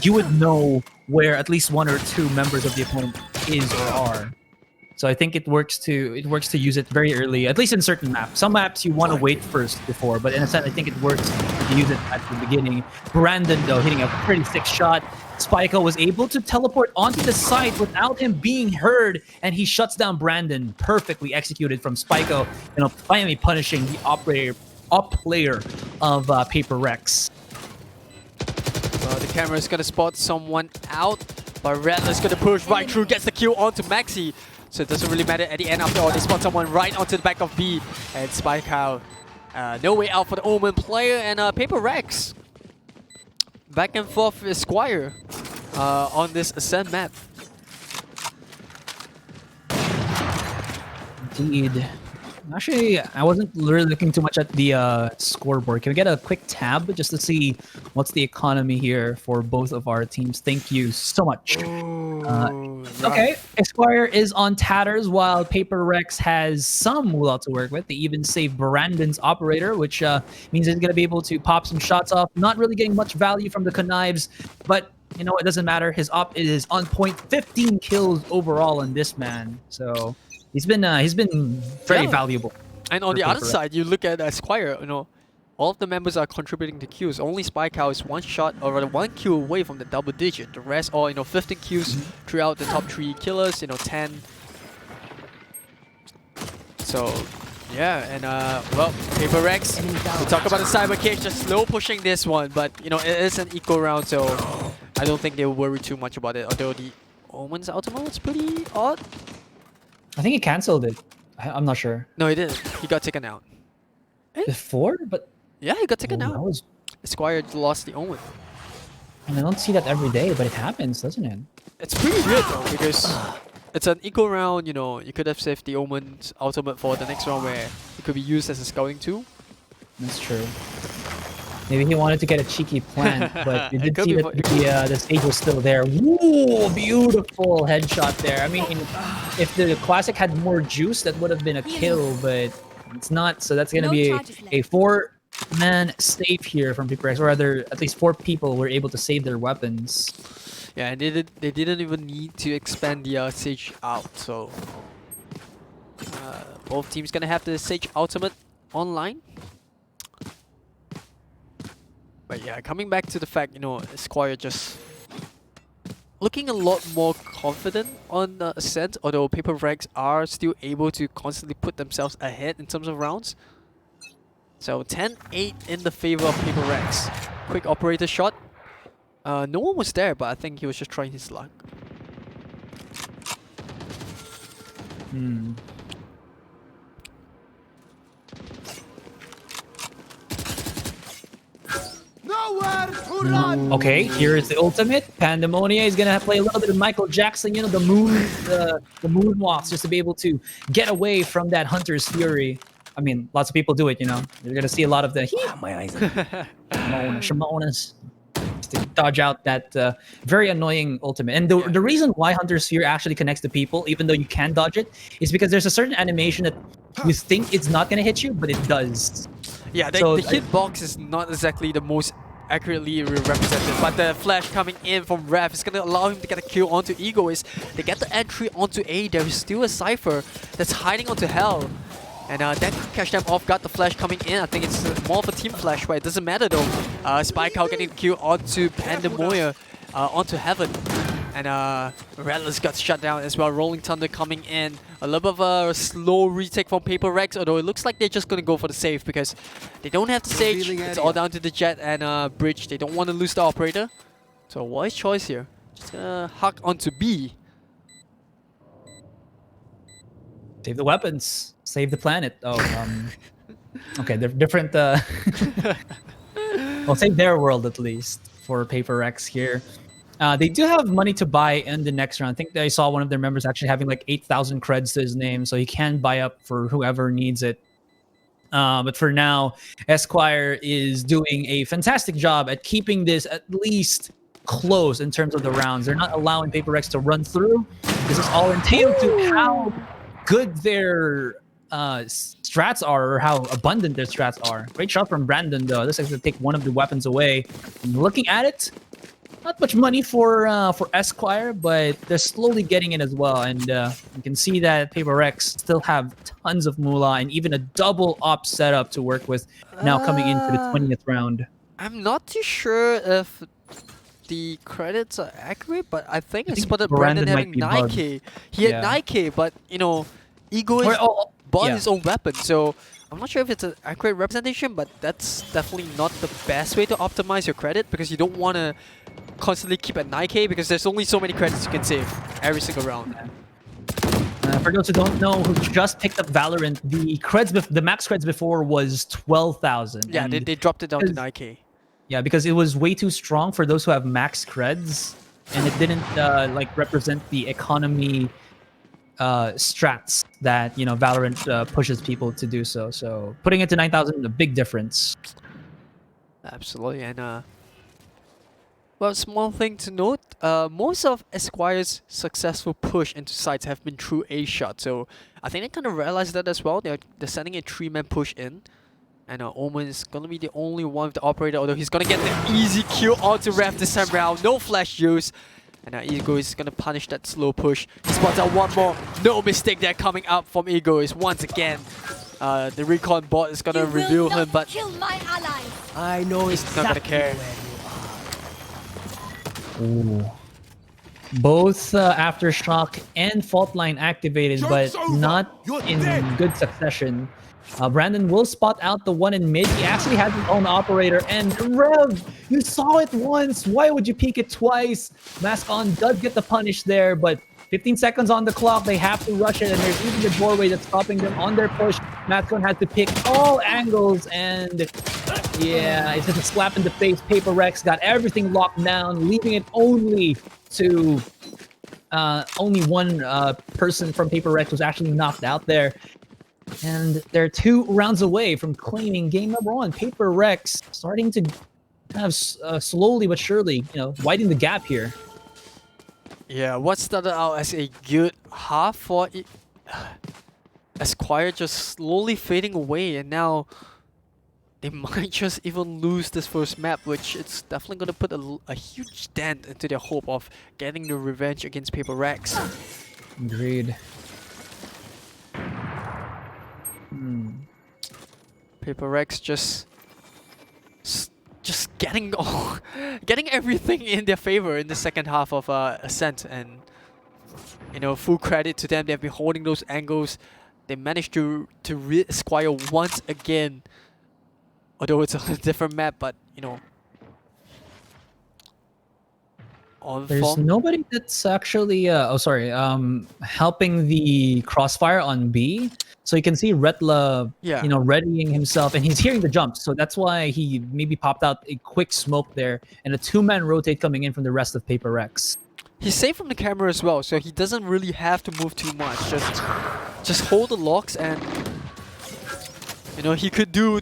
you would know where at least 1 or 2 members of the opponent is or are. So I think it works to use it very early, at least in certain maps. Some maps you want to wait first before, but in a sense I think it works to use it at the beginning. Brandon though hitting a pretty sick shot. Spiko was able to teleport onto the site without him being heard, and he shuts down Brandon. Perfectly executed from Spiko, finally punishing the op player of Paper Rex. Well, the camera is gonna spot someone out, but Redler's gonna push right through, gets the kill onto Maxi. So it doesn't really matter at the end. After all, they spot someone right onto the back of B, and Spike out. No way out for the Omen player, and Paper Rex back and forth with Esquire on this Ascent map. Indeed. Actually, I wasn't really looking too much at the scoreboard. Can we get a quick tab just to see what's the economy here for both of our teams? Thank you so much. Okay, Esquire is on tatters while Paper Rex has some Moolah to work with. They even save Brandon's operator, which means he's going to be able to pop some shots off. Not really getting much value from the connives, but it doesn't matter. His op is on point, 15 kills overall on this man. So he's been very valuable. And on the other side, you look at Esquire, all of the members are contributing to kills. Only Spikeout is 1 shot or rather 1 kill away from the double digit. The rest all 15 kills throughout the top 3 killers, 10. So yeah, and well, Paper Rex, we talk about the cyber cage, just slow pushing this one, but it is an equal round, so I don't think they'll worry too much about it. Although the Omen's ultimate was pretty odd. I think he canceled it. I'm not sure. No, he didn't. He got taken out. Before, but Yeah, he got taken that out. was. Esquire lost the Omen. And I don't see that every day, but it happens, doesn't it? It's pretty weird though, because it's an equal round, you know, you could have saved the Omen's ultimate for the next round where it could be used as a scouting tool. That's true. Maybe he wanted to get a cheeky plant, but you did could see be that the stage was still there. Woo! Beautiful headshot there. I mean, if the Classic had more juice, that would have been a kill, but it's not. So that's going to be a 4-man save here from Hyperx, or rather, at least 4 people were able to save their weapons. Yeah, and they didn't even need to expand the Sage out, so both teams gonna have the Sage ultimate online. But yeah, coming back to the fact, you know, Esquire just looking a lot more confident on Ascent, although Hyperx are still able to constantly put themselves ahead in terms of rounds. So 10-8 in the favor of Hyperx. Quick operator shot. No one was there, but I think he was just trying his luck. Nowhere to run! Okay, here is the ultimate. Pandemonia is gonna play a little bit of Michael Jackson, you know, the moonwalks, just to be able to get away from that Hunter's Fury. I mean, lots of people do it, you know. You're gonna see a lot of the My eyes. Shimonas to dodge out that very annoying ultimate. And the reason why Hunter's Sphere actually connects to people, even though you can dodge it, is because there's a certain animation that you think it's not going to hit you, but it does. Yeah, the hitbox is not exactly the most accurately represented, but the flash coming in from Rev is going to allow him to get a kill onto Egoist. They get the entry onto A. There is still a Cypher that's hiding onto Hell. And that could catch them off guard. The flash coming in. I think it's more of a team flash, but it doesn't matter though. Spike out getting the kill onto Pandemonia, onto Heaven. And Rattler's got shut down as well. Rolling Thunder coming in. A little bit of a slow retake from Hyperx, although it looks like they're just going to go for the save because they don't have the Sage. It's all down to the Jet and Bridge. They don't want to lose the Operator. So wise choice here. Just gonna huck onto B. Save the weapons. Save the planet. Oh, okay, they're different. Well, save their world at least for Hyperx here. They do have money to buy in the next round. I think I saw one of their members actually having like 8,000 creds to his name, so he can buy up for whoever needs it. But for now, Esquire is doing a fantastic job at keeping this at least close in terms of the rounds. They're not allowing Hyperx to run through. This is all entailed to how good their strats are, or how abundant their strats are. Great shot from Brandon though. This is going to take one of the weapons away. And looking at it, not much money for Esquire, but they're slowly getting it as well. And you can see that Hyperx still have tons of moolah and even a double op setup to work with now coming in for the 20th round. I'm not too sure if the credits are accurate, but I think I spotted Brandon having 9k. He had 9k, but you know, Egoist bought his own weapon, so I'm not sure if it's an accurate representation, but that's definitely not the best way to optimize your credit because you don't want to constantly keep at 9k because there's only so many credits you can save every single round. For those who don't know, who just picked up Valorant, the max creds before was 12,000. Yeah, they dropped it down to 9k. Yeah, because it was way too strong for those who have max creds, and it didn't like represent the economy strats that Valorant pushes people to do so. So putting it to 9,000 is a big difference. Absolutely, and well, small thing to note, most of Esquire's successful push into sites have been through A shot. So I think they kind of realized that as well. They're sending a 3-man push in. And Omen is going to be the only one with the Operator, although he's going to get the easy kill onto Rev this time round. No flash use. And Ego is going to punish that slow push. He spots out one more. No mistake there coming up from Ego is once again. The recon bot is going to reveal him, but kill my allies. I know he's not going to care. Ooh. Both Aftershock and Fault Line activated, but not in good succession. Brandon will spot out the one in mid. He actually has his own Operator. And Rev, you saw it once. Why would you peek it twice? Mask On does get the punish there, but 15 seconds on the clock. They have to rush it, and there's even the doorway that's stopping them on their push. Matcon had to pick all angles, and yeah, it's just a slap in the face. Paper Rex got everything locked down, leaving it only to only one person from Paper Rex was actually knocked out there. And they're 2 rounds away from claiming game number 1. Paper Rex starting to kind of slowly but surely, widen the gap here. Yeah, what started out as a good half for Esquire just slowly fading away, and now they might just even lose this first map, which it's definitely going to put a huge dent into their hope of getting the revenge against Paper Rex. Agreed. Paper Rex just getting everything in their favor in the second half of Ascent, and full credit to them. They've been holding those angles. They managed to rid Esquire once again, although it's a different map. But there's nobody that's actually helping the crossfire on B. So you can see Retla, readying himself, and he's hearing the jumps. So that's why he maybe popped out a quick smoke there, and a 2-man rotate coming in from the rest of Paper Rex. He's safe from the camera as well, so he doesn't really have to move too much. Just hold the locks, and he could do.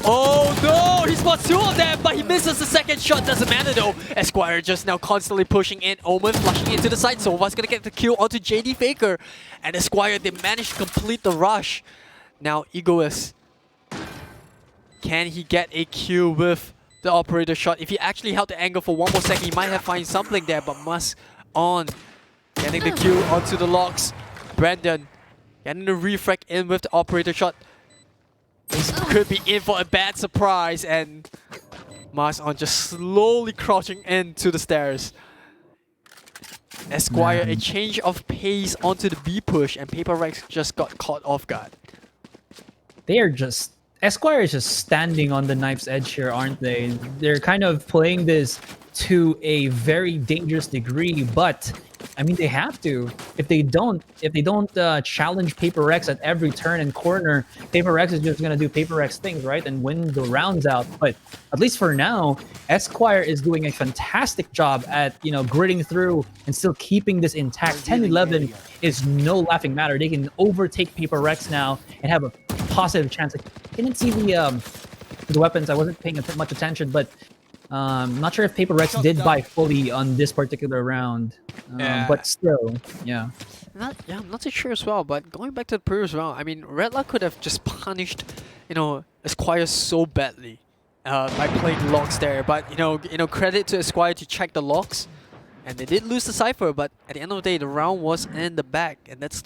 Oh no! He spots 2 of them, but he misses the second shot. Doesn't matter though. Esquire just now constantly pushing in. Omen flushing into the side. Sova's gonna get the kill onto JD Faker. And Esquire, they managed to complete the rush. Now Egoist. Can he get a kill with the operator shot? If he actually held the angle for 1 more second, he might have found something there, but Musk on. Getting the kill onto the locks. Brandon getting the refract in with the operator shot. This could be in for a bad surprise, and Mars on just slowly crouching into the stairs. Esquire, a change of pace onto the B push, and Paper Rex just got caught off guard. Esquire is just standing on the knife's edge here, aren't they? They're kind of playing this to a very dangerous degree, but I mean, they have to. If they don't challenge Paper Rex at every turn and corner, Paper Rex is just gonna do Paper Rex things, right, and win the rounds out. But at least for now, Esquire is doing a fantastic job at gritting through and still keeping this intact. 10-11 is no laughing matter. They can overtake Paper Rex now and have a positive chance. I didn't see the weapons. I wasn't paying much attention, but. Not sure if Paper Rex did buy fully on this particular round, but still, yeah. I'm not too sure as well. But going back to the previous round, I mean, Redlock could have just punished, Esquire so badly, by playing the locks there. But credit to Esquire to check the locks, and they did lose the cipher. But at the end of the day, the round was in the bag, and that's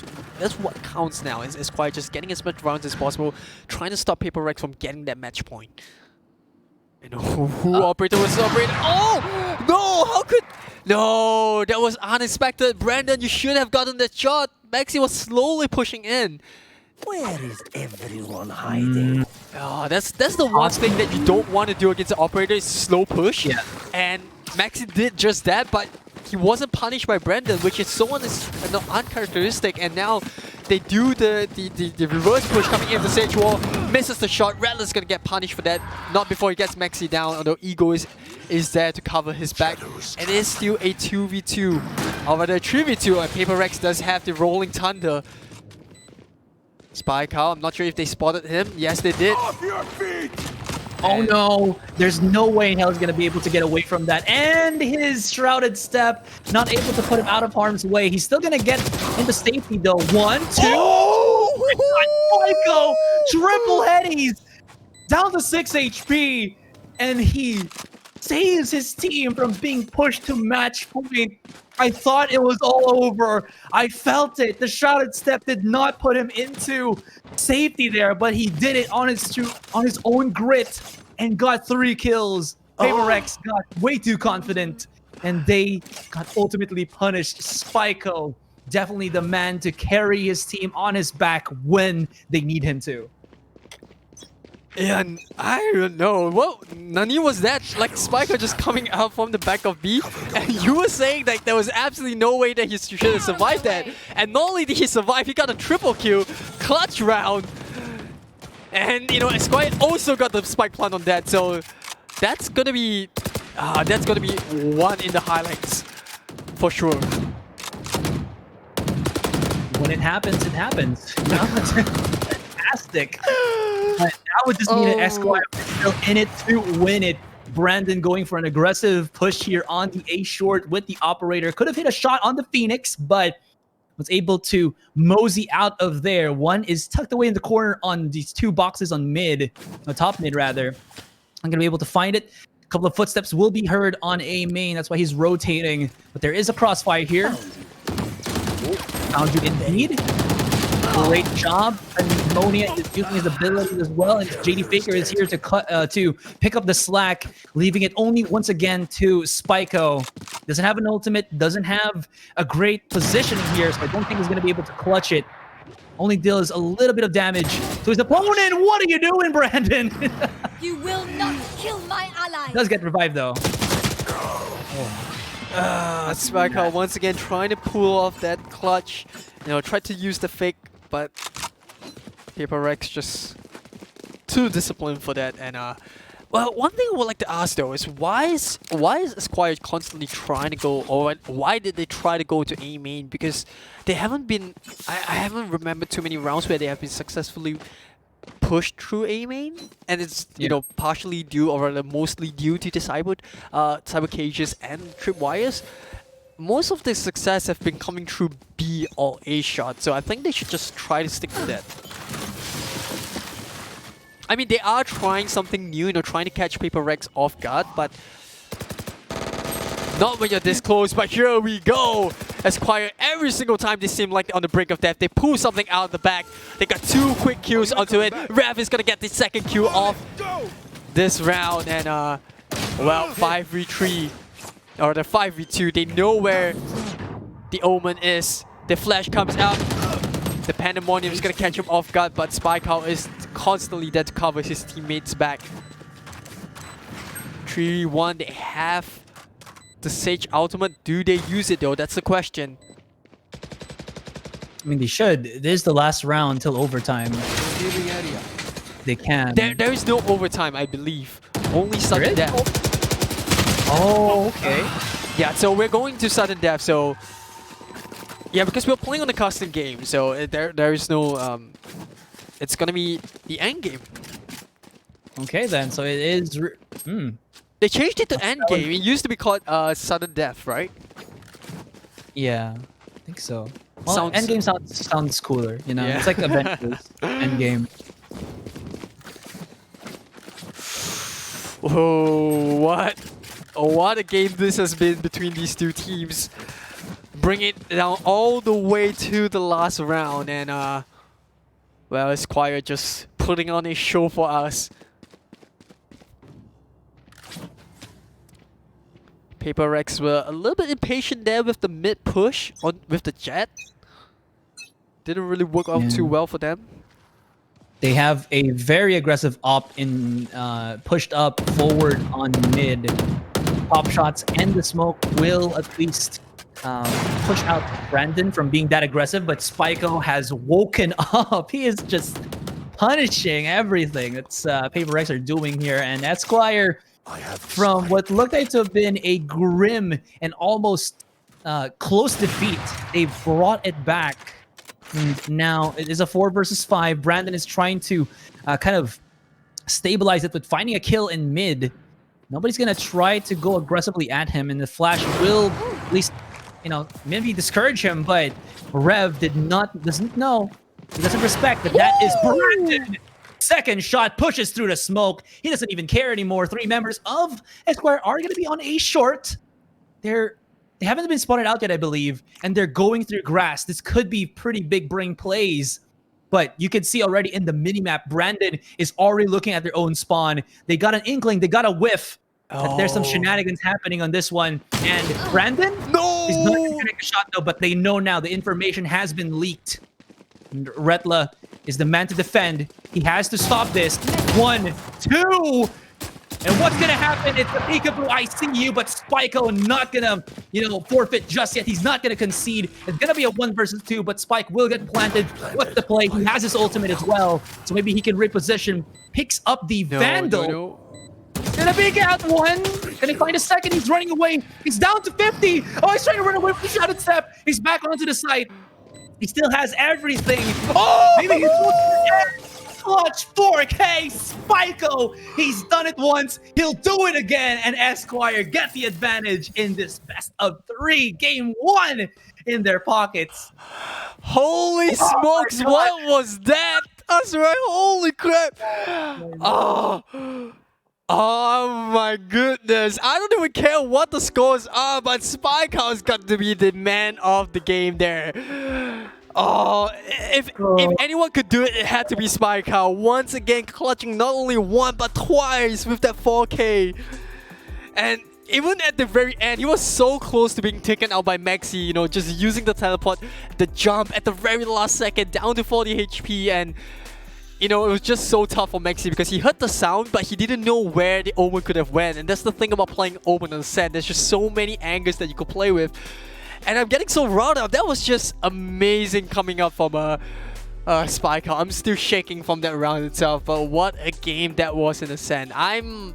what counts now. Is Esquire just getting as much rounds as possible, trying to stop Paper Rex from getting that match point. Who operator was operating? Oh! No! How could... No! That was unexpected. Brandon, you should have gotten that shot. Maxi was slowly pushing in. Where is everyone hiding? Oh, that's the one thing that you don't want to do against the operator is slow push. Yeah. And Maxi did just that, but he wasn't punished by Brandon, which is so uncharacteristic. And now they do the reverse push coming in the stage wall, misses the shot. Rattler's gonna get punished for that. Not before he gets Maxi down, although Ego is there to cover his back. It is still a 2v2. Over the 3v2, and Paper Rex does have the Rolling Thunder. Spy Cow, I'm not sure if they spotted him. Yes, they did. Off your feet! Oh no, there's no way in hell he's going to be able to get away from that. And his Shrouded Step, not able to put him out of harm's way. He's still going to get into safety though. 1, 2. Oh! Triple headies down to 6 HP. And he saves his team from being pushed to match point. I thought it was all over. I felt it. The Shrouded Step did not put him into safety there, but he did it on his own grit and got 3 kills. Paper Rex got way too confident, and they got ultimately punished. Spyco, definitely the man to carry his team on his back when they need him to. Yeah, I don't know. Well, Nani was that? Like Spiker just coming out from the back of B, and you were saying that there was absolutely no way that he should have survived that. And not only did he survive, he got a triple kill, clutch round, and you know, Esquire also got the spike plant on that. So that's gonna be one in the highlights for sure. When it happens, it happens. You know? Fantastic. But that would just mean that Esquire is still in it to win it. Brandon going for an aggressive push here on the A short with the operator. Could have hit a shot on the Phoenix, but was able to mosey out of there. One is tucked away in the corner on these two boxes on mid, top mid rather. I'm going to be able to find it. A couple of footsteps will be heard on A main. That's why he's rotating. But there is a crossfire here. Found you indeed. Great job. And Monia is using his abilities as well. And JD Faker is here to pick up the slack, leaving it only once again to Spyco. Doesn't have an ultimate, doesn't have a great positioning here, so I don't think he's going to be able to clutch it. Only deals a little bit of damage to his opponent. What are you doing, Brandon? You will not kill my ally. Does get revived though. Spyco once again trying to pull off that clutch. You know, tried to use the fake, but Hyperx just too disciplined for that. And well, one thing I would like to ask though is why is Esquire constantly trying to go, or why did they try to go to A main? Because they haven't been, I haven't remembered too many rounds where they have been successfully pushed through A main, and it's you know partially due or rather mostly due to the cyber cages and tripwires. Most of the success have been coming through B or A shot, so I think they should just try to stick to that. I mean, they are trying something new, you know, trying to catch Hyperx off guard, but not when you're this close. But here we go! Esquire, every single time they seem like on the brink of death, they pull something out of the back. They got 2 quick kills onto it. Rev is gonna get the second kill off this round, and well, 5v3. Or the 5v2, they know where the Omen is. The flash comes out. The Pandemonium is gonna catch him off guard, but Spyco is constantly there to cover his teammates back. 3v1, they have the Sage ultimate. Do they use it though? That's the question. I mean, they should. This is the last round till overtime. They can. There is no overtime, I believe. Only sudden death. Oh, okay. Yeah, so we're going to sudden death, so yeah, because we're playing on a custom game, so there is no it's gonna be the end game. Okay then, so it is They changed it to end game. It used to be called sudden death, right? Yeah, I think so. Well, end game sounds cooler, you know. Yeah. It's like Avengers end game. Oh, what a game this has been between these two teams. Bring it down all the way to the last round, and well, Esquire just putting on a show for us. Hyperx were a little bit impatient there with the mid push with the jet. Didn't really work out too well for them. They have a very aggressive op in pushed up forward on mid. Pop shots and the smoke will at least push out Brandon from being that aggressive, but Spyco has woken up. He is just punishing everything that Hyperx are doing here, and Esquire, from what looked like to have been a grim and almost close defeat, they brought it back. And now it is a 4 versus 5. Brandon is trying to kind of stabilize it with finding a kill in mid. Nobody's gonna try to go aggressively at him, and the flash will at least, you know, maybe discourage him. But Rev doesn't know. He doesn't respect that is Brandon. Second shot pushes through the smoke. He doesn't even care anymore. 3 members of Esquire are gonna be on a short. They haven't been spotted out yet, I believe, and they're going through grass. This could be pretty big brain plays. But you can see already in the minimap, Brandon is already looking at their own spawn. They got an inkling, they got a whiff. That there's some shenanigans happening on this one. And Brandon is not going to take a shot though, but they know now the information has been leaked. And Retla is the man to defend. He has to stop this. 1, 2. And what's gonna happen? It's the peekaboo, I see you, but Spyco not gonna, forfeit just yet. He's not gonna concede. It's gonna be a 1 versus 2, but Spike will get planted. What's the play? He has his ultimate as well, so maybe he can reposition. Picks up the Vandal. Gonna peek out 1. Gonna find a second. He's running away. He's down to 50. Oh, he's trying to run away from the shouted step. He's back onto the site. He still has everything. Oh, maybe he's clutch 4K Spyco. He's done it once. He'll do it again. And Esquire get the advantage in this best of 3 game 1 in their pockets. Holy smokes! What was that? That's right. Holy crap! Oh my goodness. I don't even care what the scores are, but Spyco's got to be the man of the game there. Oh, if anyone could do it, it had to be Spyco. Once again, clutching not only 1 but twice with that 4K. And even at the very end, he was so close to being taken out by Maxi, just using the teleport, the jump at the very last second, down to 40 HP. And, it was just so tough for Maxi because he heard the sound, but he didn't know where the Omen could have went. And that's the thing about playing Omen on set. There's just so many angles that you could play with. And I'm getting so riled up. That was just amazing coming up from Spyco. I'm still shaking from that round itself. But what a game that was in a sense. I'm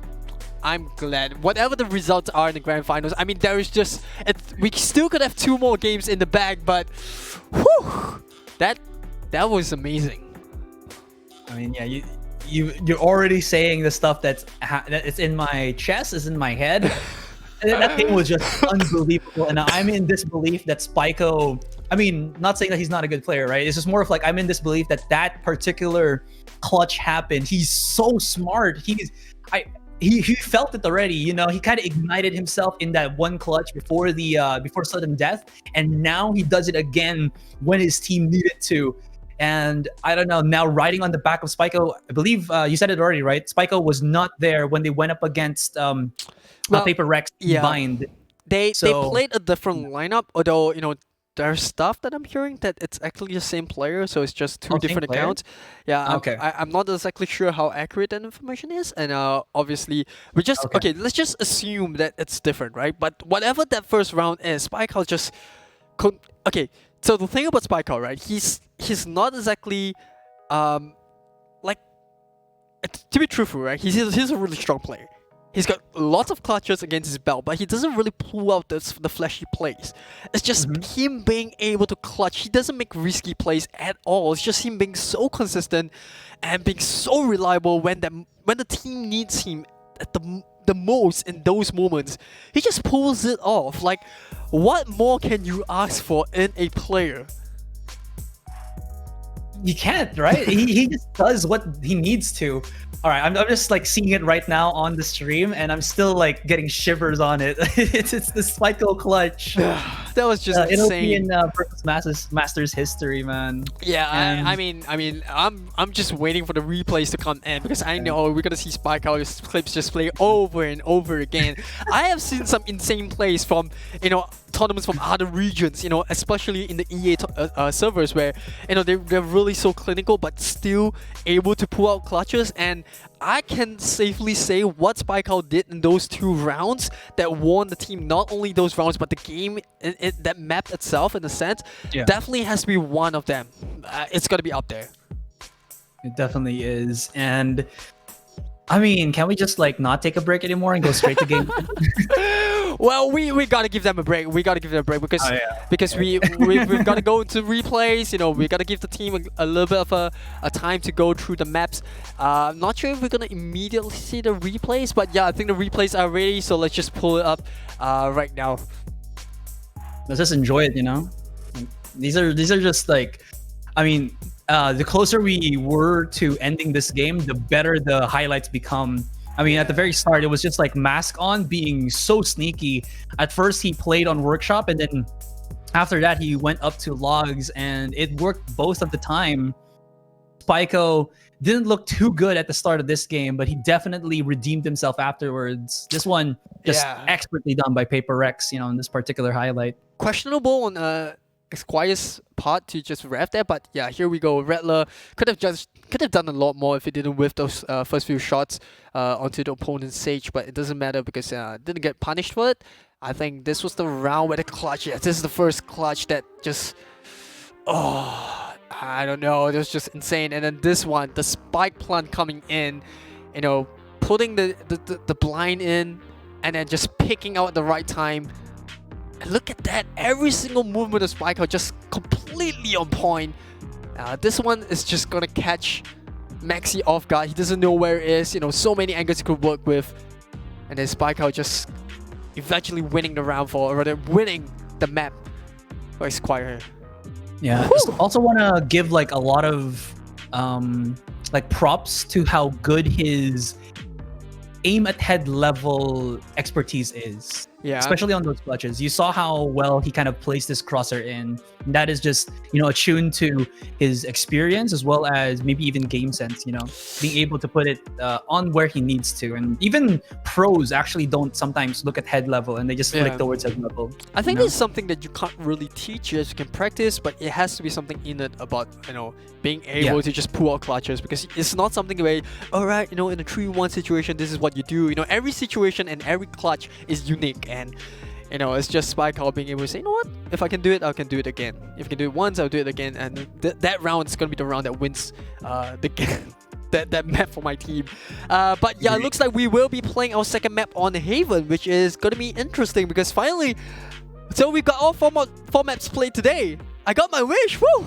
glad. Whatever the results are in the grand finals, I mean, there is just... we still could have 2 more games in the bag, but... Whew, that was amazing. I mean, yeah, you're already saying the stuff that's in my chest, is in my head. That game was just unbelievable, and I'm in disbelief that Spyco... I mean, not saying that he's not a good player, right? It's just more of like, I'm in disbelief that particular clutch happened. He's so smart. He felt it already, He kind of ignited himself in that 1 clutch before sudden death, and now he does it again when his team needed to. And I don't know, now riding on the back of Spyco, I believe you said it already, right? Spyco was not there when they went up against Hyperx Bind. They played a different lineup, although there's stuff that I'm hearing that it's actually the same player, so it's just 2 different accounts. Yeah, okay. I'm not exactly sure how accurate that information is, and obviously we just okay. Let's just assume that it's different, right? But whatever that first round is, Spyco just okay. So the thing about Spyco, right? He's not exactly like, to be truthful, right? He's a really strong player. He's got lots of clutches against his belt, but he doesn't really pull out the flashy plays. It's just him being able to clutch. He doesn't make risky plays at all. It's just him being so consistent and being so reliable when the team needs him at the most in those moments. He just pulls it off. Like, what more can you ask for in a player? You can't, right? he just does what he needs to. All right, I'm just like seeing it right now on the stream, and I'm still like getting shivers on it. it's the Spyco clutch. That was just insane. It'll be in Masters history, man. Yeah, I mean, I'm just waiting for the replays to come in because I know we're gonna see Spyco clips just play over and over again. I have seen some insane plays from tournaments from other regions, especially in the EA servers where they're really so clinical but still able to pull out clutches. And I can safely say what Spyco did in those 2 rounds that won the team, not only those rounds but the game, that map itself in a sense, definitely has to be one of them. It's got to be up there. It definitely is. And I mean, can we just like not take a break anymore and go straight to game? Well, we gotta give them a break. We gotta give them a break because we've gotta go into replays. We gotta give the team a little bit of a time to go through the maps. I'm not sure if we're gonna immediately see the replays, but yeah, I think the replays are ready. So let's just pull it up right now. Let's just enjoy it. These are just like, I mean, the closer we were to ending this game, the better the highlights become. I mean, at the very start, it was just like Mask On being so sneaky. At first, he played on Workshop, and then after that, he went up to Logs, and it worked both of the time. Spyco didn't look too good at the start of this game, but he definitely redeemed himself afterwards. This one just expertly done by Paper Rex, in this particular highlight. Questionable on Squire's part to just rev there, but yeah, here we go. Rattler could have done a lot more if he didn't whiff those first few shots onto the opponent's Sage, but it doesn't matter because didn't get punished for it. I think this was the round where the clutch. Yeah, this is the first clutch that just, oh, I don't know, it was just insane. And then this one, the spike plant coming in, you know, putting the blind in, and then just picking out at the right time. And look at that, every single movement of Spike are just completely on point. This one is just gonna catch Maxi off guard. He doesn't know where it is, you know, so many angles he could work with. And then Spike out just eventually winning the round for, or rather winning the map for Squire. Yeah, also want to give like a lot of like props to how good his aim at head level expertise is. Yeah. Especially on those clutches. You saw how well he kind of placed this crosser in. And that is just, you know, attuned to his experience as well as maybe even game sense, you know, being able to put it on where he needs to. And even pros actually don't sometimes look at head level and they just flick towards head level. I think it's something that you can't really teach. You can practice, but it has to be something innate about, you know, being able to just pull out clutches, because it's not something where, all right, you know, in a 3-1 situation, this is what you do. You know, every situation and every clutch is unique. And you know, it's just Spike out being able to say, you know what, if I can do it, I can do it again. If I can do it once, I'll do it again. And that round is going to be the round that wins that map for my team. But yeah, it looks like we will be playing our second map on Haven, which is going to be interesting because finally, so we've got all four maps played today. I got my wish, woo!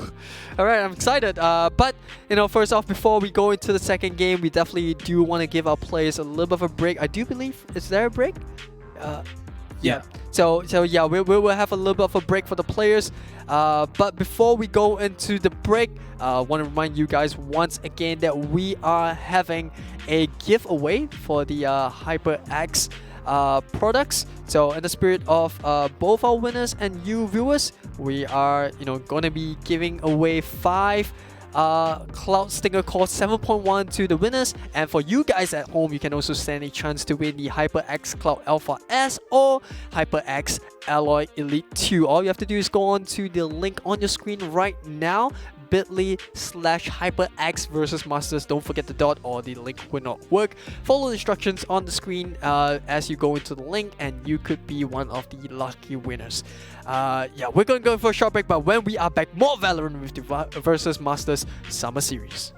Alright, I'm excited. But, you know, first off, before we go into the second game, we definitely do want to give our players a little bit of a break. I do believe, is there a break? Yeah. So yeah, we will have a little bit of a break for the players. But before we go into the break, I want to remind you guys once again that we are having a giveaway for the Hyperx products. So in the spirit of both our winners and you viewers, we are, you know, going to be giving away 5 Cloud Stinger Core 7.1 to the winners, and for you guys at home, you can also stand a chance to win the Hyperx Cloud Alpha S or Hyperx Alloy Elite 2. All you have to do is go on to the link on your screen right now, bit.ly/HyperX versus Masters. Don't forget the dot or the link will not work. Follow the instructions on the screen as you go into the link, and you could be one of the lucky winners. Yeah, we're going to go for a short break, but when we are back, more Valorant with the versus Masters Summer Series.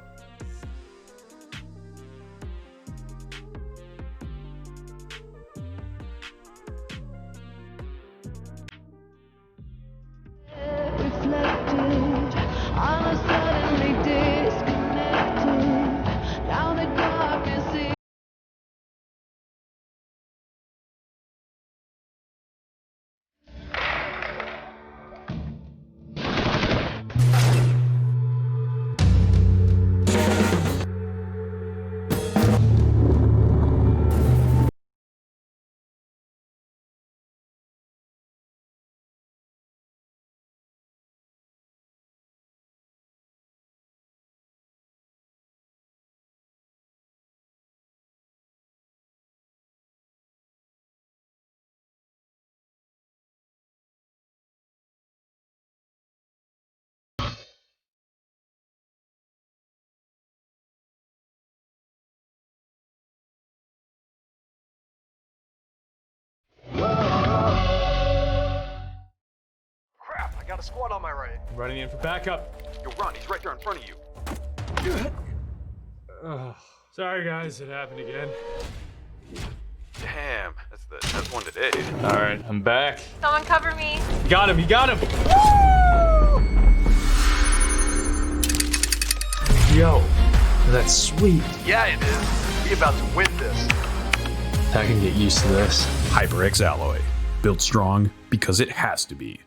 Got a squad on my right. I'm running in for backup. Yo, Ron, he's right there in front of you. Sorry guys, it happened again. Damn, that's one today. All right, I'm back. Someone cover me. You got him, you got him. Yo, that's sweet. Yeah, it is. We about to win this. I can get used to this. Hyperx Alloy. Built strong because it has to be.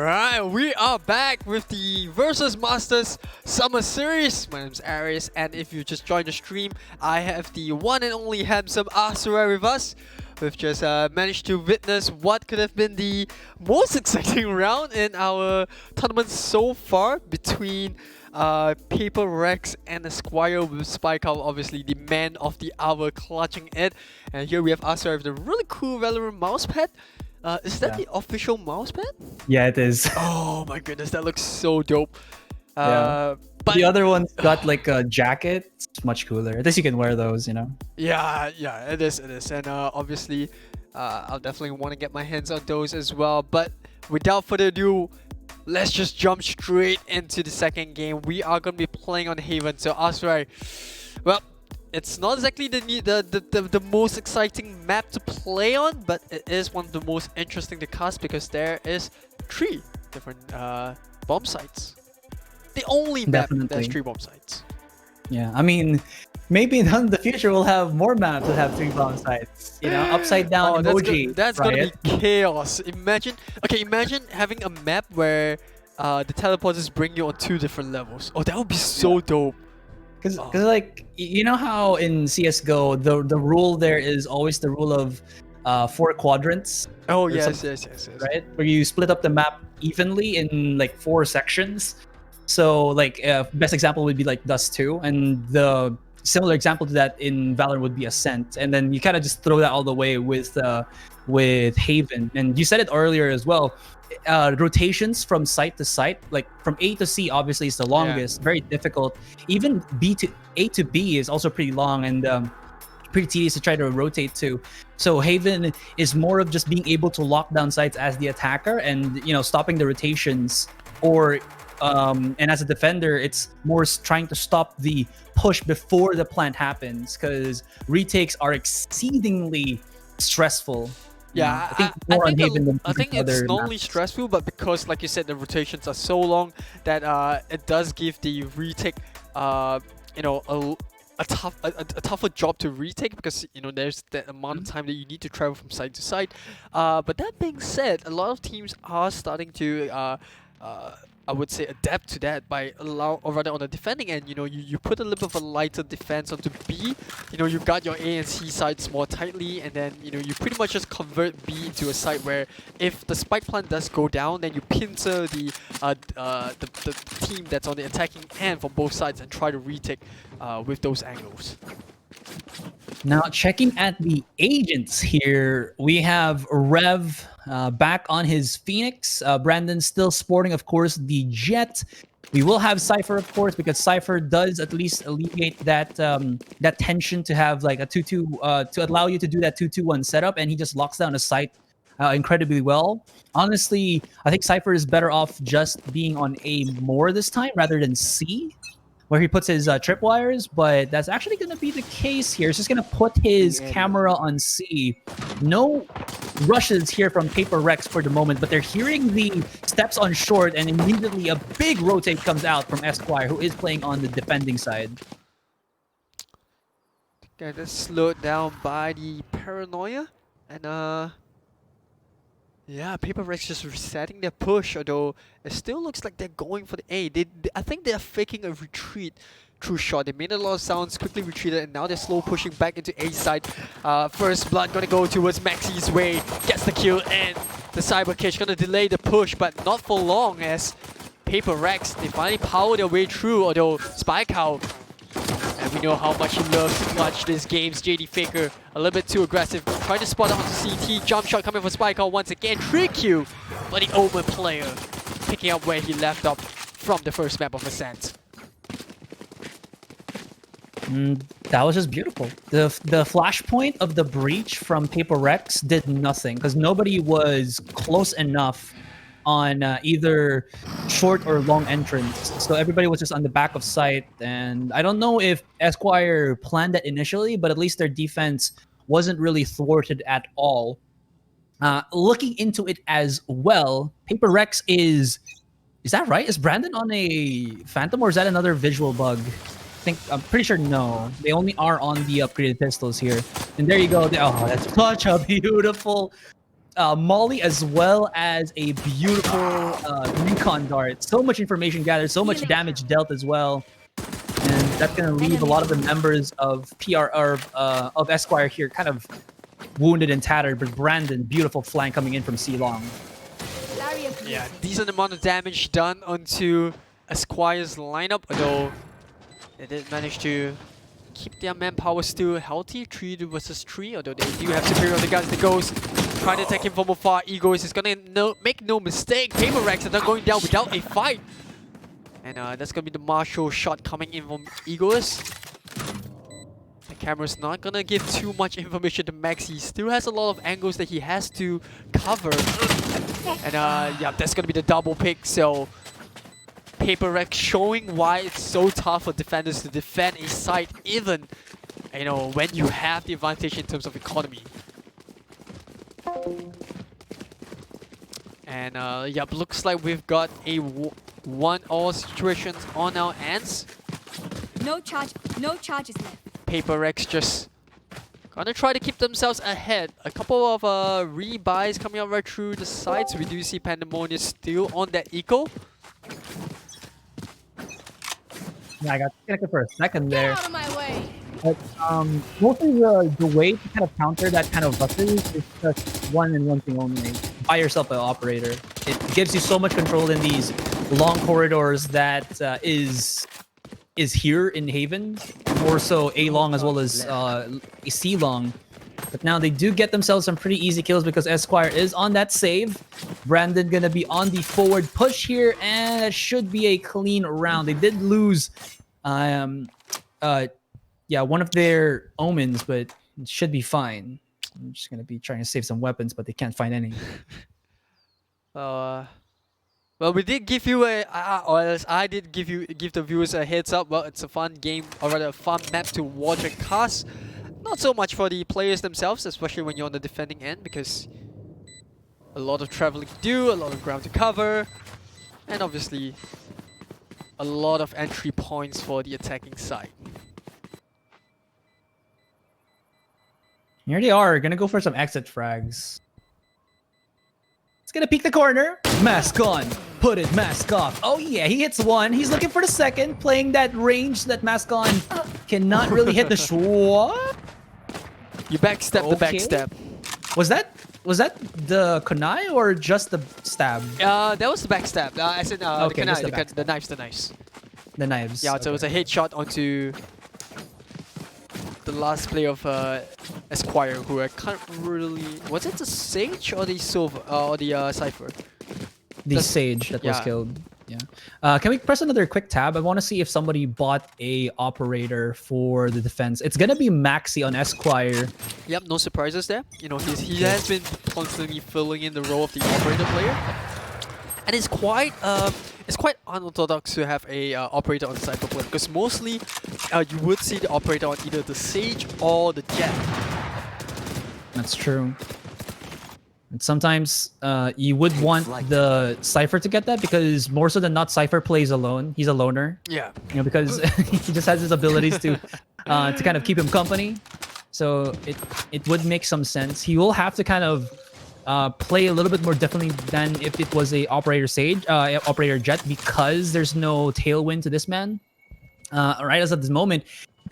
Alright, we are back with the Versus Masters Summer Series. My name's Aries, and if you just joined the stream, I have the one and only handsome Asurai with us. We've just managed to witness what could have been the most exciting round in our tournament so far between Hyperx and Esquire, with Spikeout obviously the man of the hour clutching it. And here we have Asurai with the really cool Valorant mousepad. Is that the official mousepad? Yeah, it is. Oh my goodness, that looks so dope. But the other one's got like a jacket. It's much cooler. At least you can wear those, you know? Yeah, it is. And obviously, I'll definitely want to get my hands on those as well. But without further ado, let's just jump straight into the second game. We are going to be playing on Haven. So Asurai, well, it's not exactly the most exciting map to play on, but it is one of the most interesting to cast because there is 3 different bomb sites. The only map that has 3 bomb sites. Yeah, I mean, maybe in the future we'll have more maps that have 3 bomb sites. You know, upside down emoji. That's gonna be chaos. Imagine having a map where the teleporters bring you on 2 different levels. Oh, that would be so dope. Because like, you know how in CSGO, the rule there is always the rule of 4 quadrants? Oh, yes. Right? Where you split up the map evenly in like 4 sections. So like, best example would be like Dust 2. And the similar example to that in Valorant would be Ascent. And then you kind of just throw that all the way with Haven. And you said it earlier as well. Rotations from site to site, like from A to C obviously is the longest, very difficult. Even A to B is also pretty long and pretty tedious to try to rotate to. So Haven is more of just being able to lock down sites as the attacker and, you know, stopping the rotations, or and as a defender it's more trying to stop the push before the plant happens, because retakes are exceedingly stressful. Yeah, I think it's not only stressful, but because, like you said, the rotations are so long that it does give the retake, you know, a tougher job to retake, because, you know, there's that amount of time that you need to travel from side to side. But that being said, a lot of teams are starting to I would say adapt to that by rather on the defending end, you know, you put a little bit of a lighter defense onto B. You know, you got your A and C sides more tightly, and then, you know, you pretty much just convert B into a site where if the spike plant does go down, then you pincer the team that's on the attacking end from both sides and try to retake with those angles. Now, checking at the agents here, we have Rev back on his Phoenix. Brandon still sporting, of course, the Jet. We will have Cypher, of course, because Cypher does at least alleviate that that tension to have like a 2-2 to allow you to do that 2-2-1 setup, and he just locks down a site incredibly well. Honestly, I think Cypher is better off just being on A more this time rather than C, where he puts his tripwires, but that's actually going to be the case here. He's just going to put his camera on C. No rushes here from Hyperx for the moment, but they're hearing the steps on short, and immediately a big rotate comes out from Esquire, who is playing on the defending side. Okay, that's slowed down by the paranoia, and yeah, Hyperx just resetting their push, although it still looks like they're going for the A. I think they're faking a retreat through shot. They made a lot of sounds, quickly retreated, and now they're slow pushing back into A side. First blood gonna go towards Maxi's way, gets the kill, and the Cyber Cage gonna delay the push, but not for long, as Hyperx, they finally power their way through, although Spikeout, and we know how much he loves to clutch this game's JD Faker, a little bit too aggressive, trying to spot out onto CT, jump shot coming from Spikeout once again, trick you, but the Omen player picking up where he left off from the first map of Ascent. That was just beautiful. The flashpoint of the breach from Hyperx did nothing, because nobody was close enough on either short or long entrance. So everybody was just on the back of site, and I don't know if Esquire planned that initially, but at least their defense wasn't really thwarted at all. Looking into it as well, Hyperx is that right? Is Brandon on a Phantom, or is that another visual bug? I'm pretty sure no. They only are on the upgraded pistols here. And there you go. Oh, that's such a beautiful Molly as well as a beautiful recon dart. So much information gathered, so much damage dealt as well. And that's going to leave a lot of the members of of Esquire here kind of wounded and tattered. But Brandon, beautiful flank coming in from C-Long. Yeah, decent amount of damage done onto Esquire's lineup, although they did manage to keep their manpower still healthy, 3 versus 3, although they do have superior on the guns. The Ghost trying to attack him from afar. Egoist is gonna make no mistake. Hyperx are not going down without a fight. And that's gonna be the Marshall shot coming in from Egoist. The camera's not gonna give too much information to Max. He still has a lot of angles that he has to cover. And yeah, that's gonna be the double pick. So Hyperx showing why it's so tough for defenders to defend a site, even when you have the advantage in terms of economy. And yep, looks like we've got a 1-all situation on our hands. No charges left. Hyperx just gonna try to keep themselves ahead. A couple of rebuys coming out right through the sides. We do see Pandemonium still on that eco. Yeah, I got disconnected for a second there. Get out of my way. But mostly the way to kind of counter that kind of buses is just one and one thing only. Buy yourself an operator. It gives you so much control in these long corridors that is here in Haven. More so A-long as well as C-long. But now they do get themselves some pretty easy kills because Esquire is on that save. Brandon gonna be on the forward push here, and it should be a clean round. They did lose yeah, one of their omens, but it should be fine. I'm just gonna be trying to save some weapons, but they can't find any. Well, we did give you or else I did give the viewers a heads up. Well, it's a fun game, or rather a fun map to watch and cast. Not so much for the players themselves, especially when you're on the defending end, because a lot of traveling to do, a lot of ground to cover, and obviously a lot of entry points for the attacking side. Here they are, gonna go for some exit frags. It's gonna peek the corner. Mask on. Put it, mask off. Oh yeah, he hits one. He's looking for the second, playing that range that mask on cannot really hit the what? You backstab the backstab. Was that the kunai or just the stab? That was the backstab. As in Okay, the just kunai, the the knives, the knives. The knives. Yeah, so it was a headshot onto the last player of Esquire, who I can't really... Was it the Sage or the Silver or the Cypher? The Sage that was killed. Yeah. Can we press another quick tab? I want to see if somebody bought a operator for the defense. It's gonna be Maxi on Esquire. Yep, no surprises there. He has been constantly filling in the role of the operator player, and it's quite unorthodox to have a operator on the Cypher player, because mostly you would see the operator on either the Sage or the Jet. That's true. And sometimes you would want the Cypher to get that, because more so than not, Cypher plays alone. He's a loner. Yeah. Because he just has his abilities to kind of keep him company. So it would make some sense. He will have to kind of play a little bit more differently than if it was a operator Sage, operator Jet, because there's no tailwind to this man. Right as at this moment,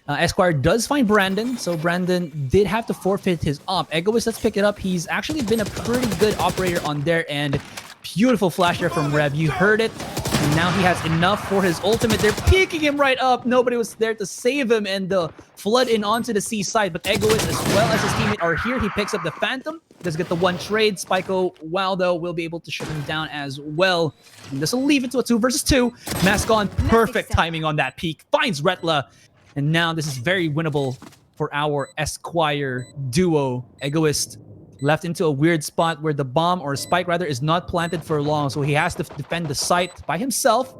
Esquire does find Brandon, so Brandon did have to forfeit his op. Egoist, let's pick it up. He's actually been a pretty good operator on their end. Beautiful flash there from Rev. You heard it. And now he has enough for his ultimate. They're peeking him right up. Nobody was there to save him, and the flood in onto the C side. But Egoist, as well as his teammate, are here. He picks up the Phantom. Does get the one trade. Spyco, Waldo will be able to shut him down as well. And this will leave it to a 2 versus 2. Mask on. Perfect timing on that peek. Finds Retla. And now this is very winnable for our Esquire duo. Egoist left into a weird spot where the bomb, or spike rather, is not planted for long. So he has to defend the site by himself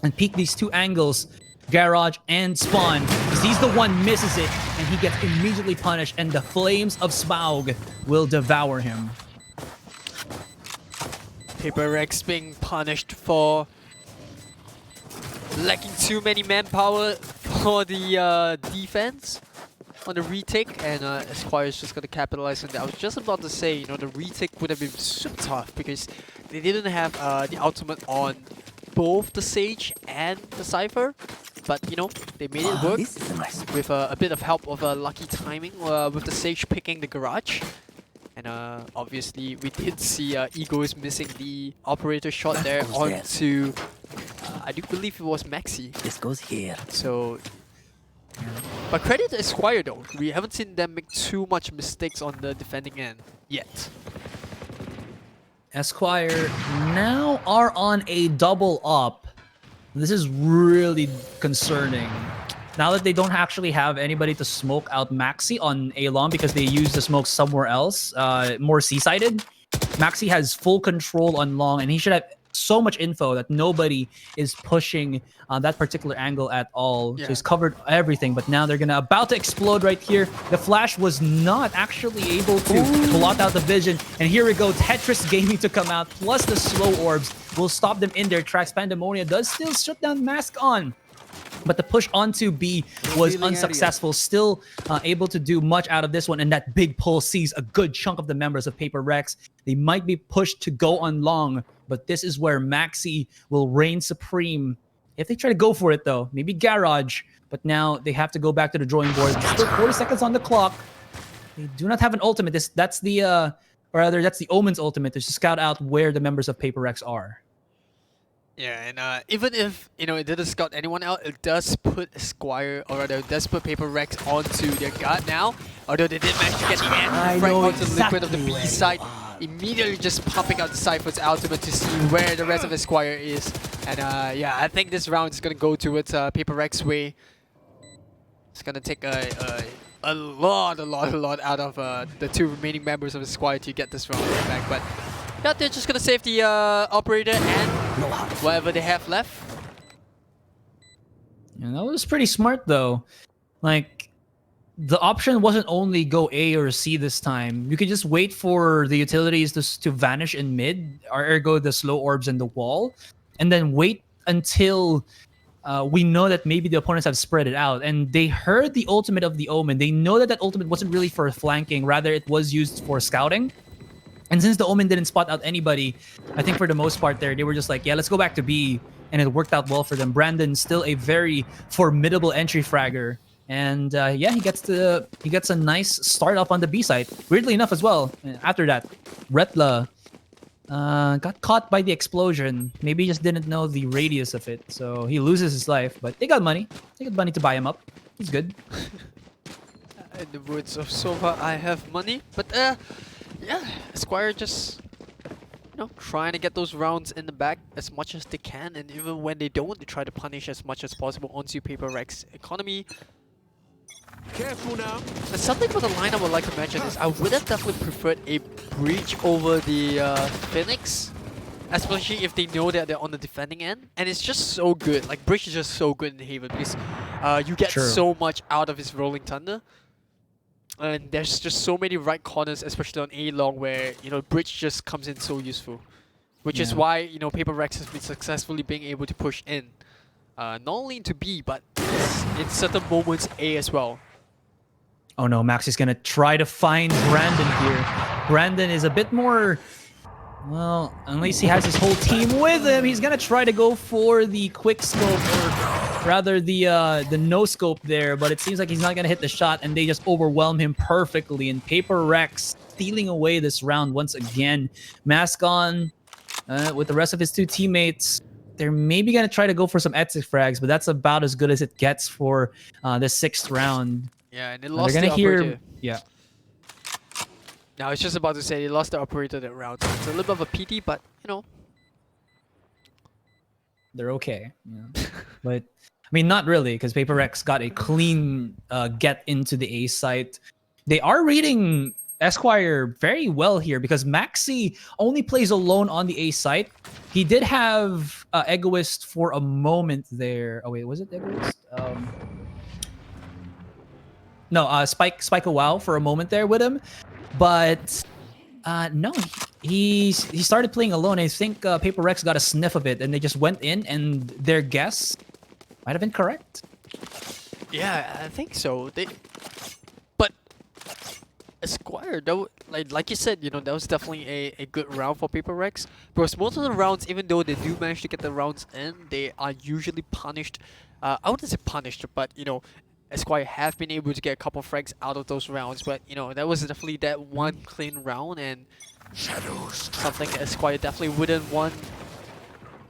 and peek these two angles, Garage and Spawn. Because he's the one misses it, and he gets immediately punished, and the flames of Smaug will devour him. Hyperx being punished for lacking too many manpower for the defense. on the retake, and Esquire is just going to capitalize on that. I was just about to say, the retake would have been super tough because they didn't have the ultimate on both the Sage and the Cypher, but they made it work with a bit of help of lucky timing with the Sage picking the garage. And obviously we did see Ego is missing the operator shot there onto, I do believe it was Maxi. This goes here. So, but credit to Esquire though, we haven't seen them make too much mistakes on the defending end yet. Esquire now are on a double up. This is really concerning. Now that they don't actually have anybody to smoke out Maxi on A-Long because they use the smoke somewhere else, more C-sided, Maxi has full control on Long, and he should have so much info that nobody is pushing that particular angle at all. Yeah. So he's covered everything, but now they're about to explode right here. The flash was not actually able to blot out the vision, and here we go, Tetris Gaming to come out, plus the slow orbs will stop them in their tracks. Pandemonia does still shut down Mask on, but the push onto B was unsuccessful. Still able to do much out of this one, and that big pull sees a good chunk of the members of Paper Rex. They might be pushed to go on Long, but this is where Maxi will reign supreme. If they try to go for it though, maybe Garage, but now they have to go back to the drawing board. Still 40 seconds on the clock. They do not have an ultimate. That's the, or rather, that's the Omen's ultimate, to scout out where the members of Paper Rex are. Yeah, and even if, it didn't scout anyone out, it does put Esquire, or rather, it does put Paper Rex onto their guard now. Although they did manage to get the end frag onto the Liquid of the B side, immediately just pumping out the Cypher's ultimate to see where the rest of Esquire is. And yeah, I think this round is going to go towards Paper Rex way. It's going to take a lot out of the two remaining members of Esquire to get this round back. But yeah, they're just going to save the operator and whatever they have left. Yeah, that was pretty smart though. Like, the option wasn't only go A or C this time. You could just wait for the utilities to vanish in mid, or ergo the slow orbs in the wall, and then wait until we know that maybe the opponents have spread it out. And they heard the ultimate of the Omen. They know that ultimate wasn't really for flanking, rather it was used for scouting. And since the Omen didn't spot out anybody, I think for the most part there, they were just like, yeah, let's go back to B. And it worked out well for them. Brandon's still a very formidable entry fragger. And yeah, he gets a nice start up on the B side. Weirdly enough as well, after that, Retla got caught by the explosion. Maybe he just didn't know the radius of it. So he loses his life, but they got money. They got money to buy him up. He's good. In the words of Sova, I have money. But yeah, Esquire just trying to get those rounds in the back as much as they can, and even when they don't, they try to punish as much as possible onto Paper Rex economy. Careful now. And something for the line I would like to mention is I would have definitely preferred a breach over the Phoenix, especially if they know that they're on the defending end. And it's just so good. Like, breach is just so good in Haven because you get so much out of his Rolling Thunder. And there's just so many right corners, especially on A-Long, where, Bridge just comes in so useful. Which is why, Paper Rex has been successfully being able to push in. Not only into B, but in certain moments A as well. Oh no, Maxi's gonna try to find Brandon here. Brandon is a bit more... Well, unless he has his whole team with him, he's gonna try to go for the quick scope, or rather the no scope there, but it seems like he's not gonna hit the shot, and they just overwhelm him perfectly. And Paper Rex stealing away this round once again. Mask on with the rest of his two teammates. They're maybe gonna try to go for some exit frags, but that's about as good as it gets for the 6th round. Yeah, and they lost the operator. Yeah. Now, I was just about to say they lost the operator that round. So it's a little bit of a pity, but, They're okay. Yeah. But, I mean, not really, because Paper Rex got a clean get into the A site. They are reading Esquire very well here, because Maxi only plays alone on the A site. He did have Egoist for a moment there. Oh, wait, was it Egoist? No, Spike a Wow for a moment there with him. But no, he started playing alone. I think Paper Rex got a sniff of it, and they just went in, and their guess might have been correct. Yeah, I think so. Esquire, like you said, you know, that was definitely a good round for Paper Rex. Because most of the rounds, even though they do manage to get the rounds in, they are usually punished. I wouldn't say punished, but you know, Esquire have been able to get a couple of frags out of those rounds. But you know, that was definitely that one clean round, and something Esquire definitely wouldn't want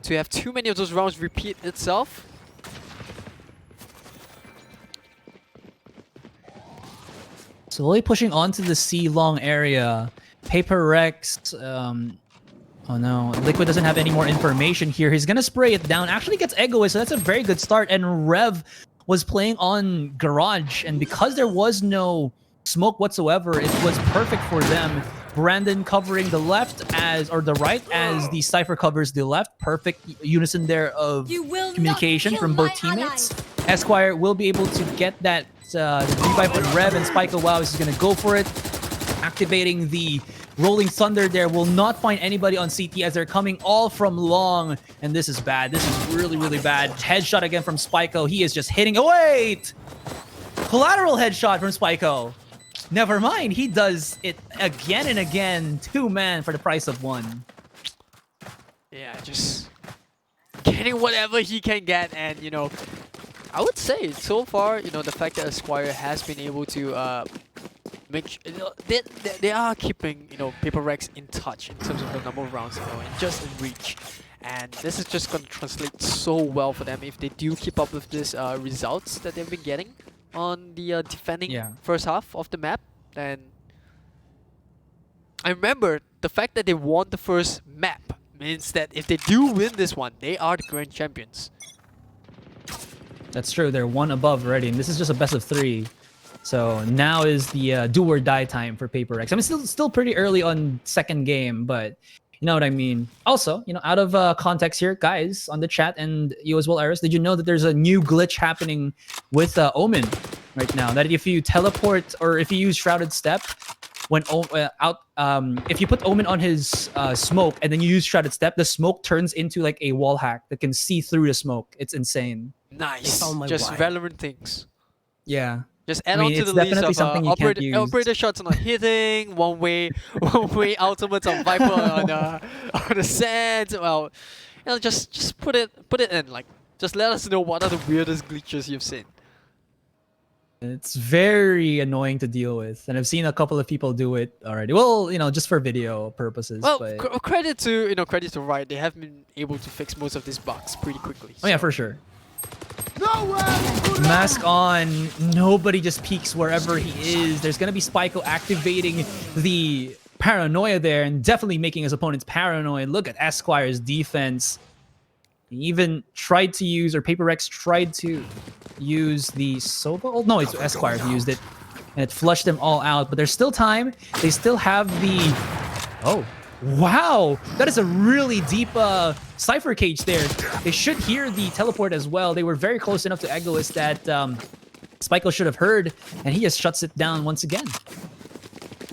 to have too many of those rounds repeat itself. Slowly pushing onto the C long area. Paper Rex. Oh no, Liquid doesn't have any more information here. He's gonna spray it down. Actually gets Egoist, so that's a very good start. And Rev was playing on Garage, and because there was no smoke whatsoever, it was perfect for them. Brandon covering the left or the right as the Cypher covers the left. Perfect unison there of communication from both teammates. Esquire will be able to get that revive on Rev, and Spiko Wow is going to go for it. Activating the Rolling Thunder there, will not find anybody on CT as they're coming all from long. And this is bad. This is really, really bad. Headshot again from Spiko. He is just hitting. Oh, wait! Collateral headshot from Spiko. Never mind. He does it again and again. 2-man for the price of 1. Yeah, just getting whatever he can get. And, you know, I would say so far, you know, the fact that Esquire has been able to you know, they are keeping, you know, Paper Rex in touch in terms of the number of rounds, you know, and just in reach. And this is just going to translate so well for them if they do keep up with this results that they've been getting on the defending first half of the map. And I remember the fact that they won the first map means that if they do win this one, they are the grand champions. That's true. They're 1 above already, and this is just a best of 3. So now is the do or die time for Paper Rex. I mean, still pretty early on second game, but you know what I mean. Also, you know, out of context here, guys on the chat, and you as well, Iris, did you know that there's a new glitch happening with Omen right now? That if you teleport or if you use Shrouded Step, when if you put Omen on his smoke and then you use Shrouded Step, the smoke turns into like a wall hack that can see through the smoke. It's insane. Nice. Just Valorant things. Yeah. Just add on to the list of operator shots not hitting, one-way ultimates on Viper on the set. Well, you know, just put it in. Like, just let us know what are the weirdest glitches you've seen. It's very annoying to deal with, and I've seen a couple of people do it already. Well, you know, just for video purposes. Well, but credit to Riot. They have been able to fix most of these bugs pretty quickly. Oh yeah, for sure. Mask on. Nobody just peeks wherever he is. There's gonna be Spiko activating the paranoia there and definitely making his opponents paranoid. Look at Esquire's defense. He even tried to use, or Paper Rex tried to use the Sova. Oh, no, it's Esquire who used it, and it flushed them all out. But there's still time. They still have the. Oh, wow! That is a really deep Cypher cage there. They should hear the teleport as well. They were very close enough to Egoist that Spiko should have heard, and he just shuts it down once again.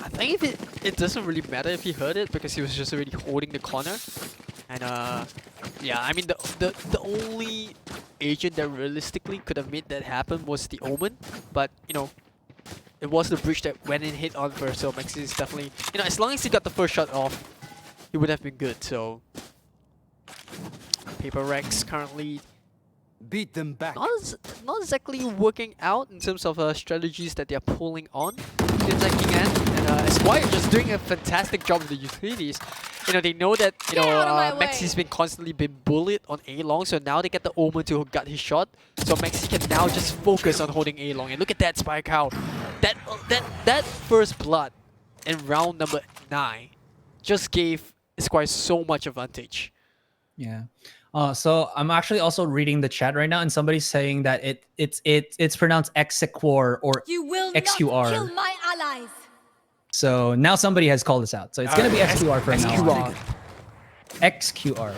I think it doesn't really matter if he heard it because he was just already holding the corner. And yeah, I mean the only agent that realistically could have made that happen was the Omen, but you know, it was the bridge that went in hit on first, so Maxi is definitely, you know, as long as he got the first shot off, he would have been good. So Paper Rex currently beat them back. Not exactly working out in terms of strategies that they're pulling on the attacking end, and Esquire just doing a fantastic job with the utilities. You know, they know that, you know, Maxi's been constantly bullied on A-long, so now they get the Omen to gut his shot. So Maxi can now just focus on holding A-long. And look at that Spike out. That first blood in round number 9 just gave Esquire so much advantage. Yeah. So I'm actually also reading the chat right now, and somebody's saying that it's pronounced Exequor or You will XQR. not kill my allies. So now somebody has called us out. So it's gonna be XQR from now on. XQR.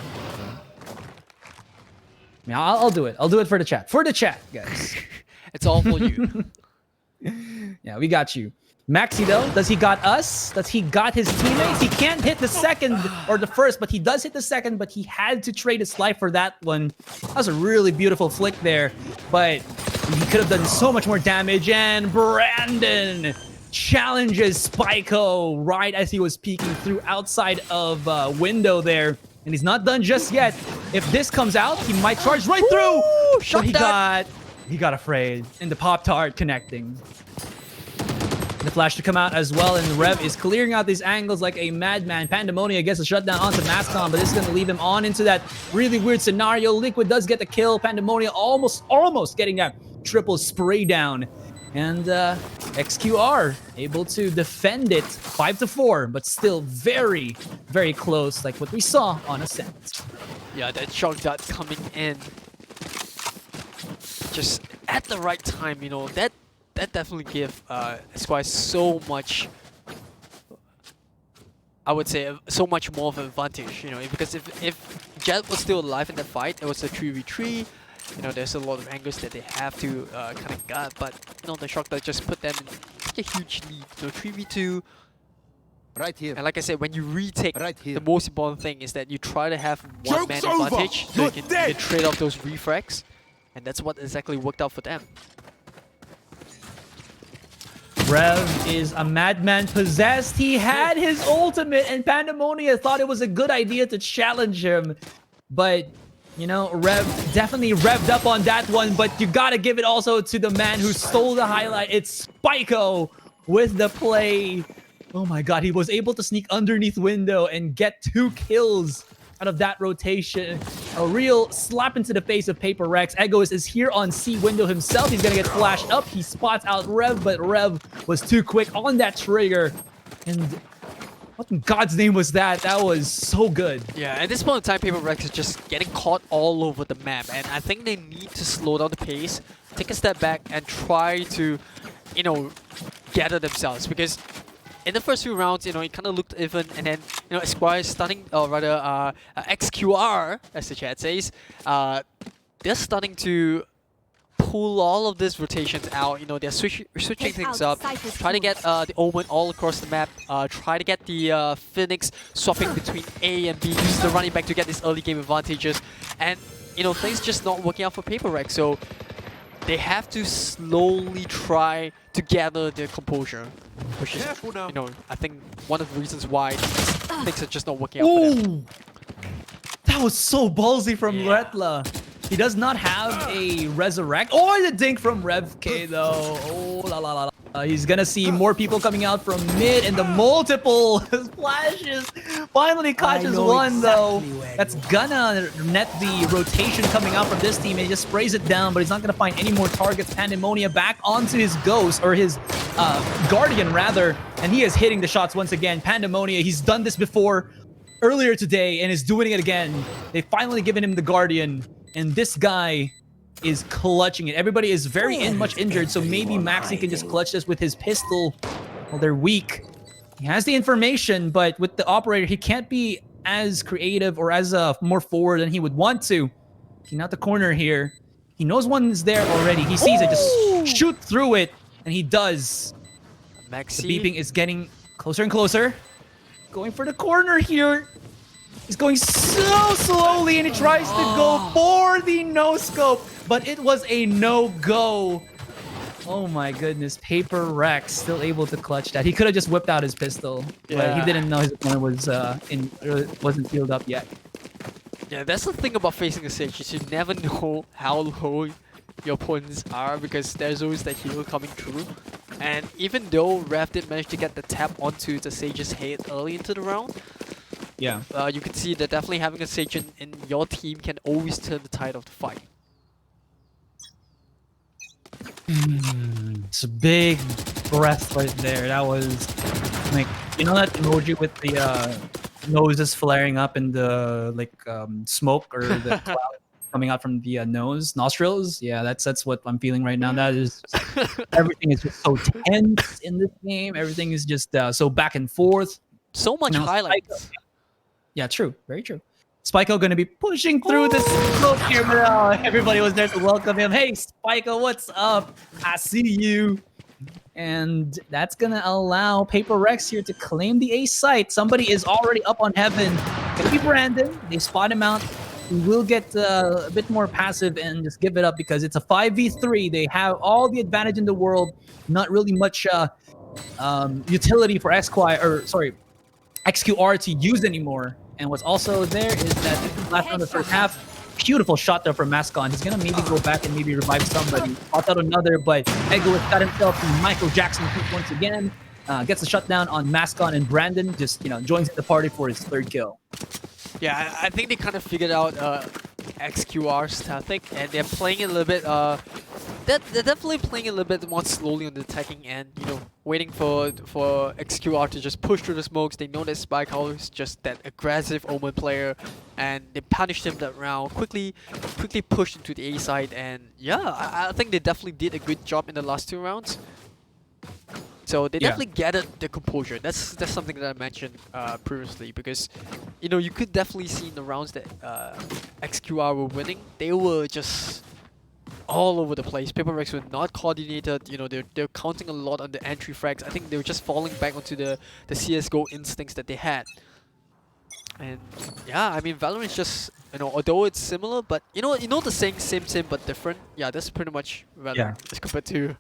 Yeah, I'll do it. I'll do it for the chat. For the chat, guys. It's all for you. Yeah, we got you. Maxi though, does he got us? Does he got his teammates? He can't hit the second or the first, but he does hit the second, but he had to trade his life for that one. That was a really beautiful flick there, but he could have done so much more damage. And Brandon challenges Spyco right as he was peeking through outside of window there. And he's not done just yet. If this comes out, he might charge right through. But he got afraid. And the Pop-Tart connecting. The flash to come out as well, and Rev is clearing out these angles like a madman. Pandemonium gets a shutdown onto Mascom, but this is going to leave him on into that really weird scenario. Liquid does get the kill. Pandemonium almost getting that triple spray down. And XQR able to defend it 5-4, but still very, very close, like what we saw on Ascent. Yeah, that shock dart coming in just at the right time, you know, that definitely give Squire so much, I would say, so much more of an advantage, you know, because if Jet was still alive in the fight, it was a 3v3, you know, there's a lot of angles that they have to kind of gut, but, you know, the shock dart just put them in such a huge lead, you know, 3v2. Right here. And like I said, when you retake, Right here. the most important thing is that you try to have one man advantage, so you can trade off those refrags, and that's what exactly worked out for them. Rev is a madman possessed. He had his ultimate, and Pandemonium thought it was a good idea to challenge him. But, you know, Rev definitely revved up on that one, but you gotta give it also to the man who stole the highlight. It's Spyco with the play. Oh my god, he was able to sneak underneath window and get 2 kills out of that rotation. A real slap into the face of Paper Rex. Egoist is here on C window himself. He's gonna get flashed up. He spots out Rev, but Rev was too quick on that trigger. And what in God's name was that? That was so good. Yeah, at this point in time, Paper Rex is just getting caught all over the map, and I think they need to slow down the pace, take a step back, and try to, you know, gather themselves, because in the first few rounds, you know, it kind of looked even, and then, you know, Esquire starting, or rather, XQR, as the chat says, they're starting to pull all of these rotations out. You know, they're switching things up, try to get the Omen all across the map, try to get the Phoenix swapping between A and B, use the running back to get these early game advantages, and, you know, things just not working out for Paper Rex, so they have to slowly try to gather their composure, which is, you know, I think one of the reasons why things are just not working out for them. That was so ballsy from Retla. He does not have a resurrect or the dink from Rev K though. Oh la la la. He's gonna see more people coming out from mid, and the multiple splashes finally catches one though. That's gonna net the rotation coming out from this team, and he just sprays it down, but he's not gonna find any more targets. Pandemonium back onto his ghost, or his guardian rather, and he is hitting the shots once again. Pandemonium, he's done this before earlier today and is doing it again. They finally given him the guardian, and this guy is clutching it. Everybody is very much injured, so maybe Maxi can just clutch this with his pistol. Well, they're weak. He has the information, but with the operator, he can't be as creative or as more forward than he would want to. Looking out the corner here. He knows one is there already. He sees it, just shoot through it, and he does. Maxi. The beeping is getting closer and closer. Going for the corner here. He's going so slowly, and he tries to go for the no-scope, but it was a no-go. Oh my goodness, Paper Rex still able to clutch that. He could have just whipped out his pistol, but he didn't know his opponent was wasn't healed up yet. Yeah, that's the thing about facing a Sage, is you never know how low your opponents are, because there's always that heal coming through. And even though Rev did manage to get the tap onto the Sage's head early into the round, yeah, you can see that definitely having a Sage in your team can always turn the tide of the fight. It's a big breath right there. That was like, you know that emoji with the noses flaring up and the like smoke or the cloud coming out from the nostrils? Yeah, that's what I'm feeling right now. That is, everything is just so tense in this game. Everything is just so back and forth. So much highlights. Yeah, true. Very true. Spyco going to be pushing through the smoke here, but everybody was there to welcome him. Hey, Spyco, what's up? I see you. And that's going to allow Paper Rex here to claim the A site. Somebody is already up on heaven. Going to be Brandon. They spot him out. He will get a bit more passive and just give it up, because it's a 5v3. They have all the advantage in the world. Not really much utility for XQR to use anymore. And what's also there is that this is last round of the first half. Beautiful shot there from Mascon. He's gonna maybe go back and maybe revive somebody. Popped out another, but Egoist got himself the Michael Jackson kick once again. Gets the shutdown on Mascon, and Brandon just joins the party for his third kill. Yeah, I think they kind of figured out XQR's tactic, and they're playing it a little bit. They're definitely playing it a little bit more slowly on the attacking end. Waiting for XQR to just push through the smokes. They know that Spikehouse is just that aggressive Omen player, and they punished him that round. Quickly pushed into the A side, and yeah, I think they definitely did a good job in the last 2 rounds. So they definitely gathered the composure. That's something that I mentioned previously, because you could definitely see in the rounds that XQR were winning. They were just all over the place. Hyperx were not coordinated. They're counting a lot on the entry frags. I think they were just falling back onto the CS:GO instincts that they had. And yeah, I mean, Valorant is just although it's similar, but the saying same but different. Yeah, that's pretty much Valorant as compared to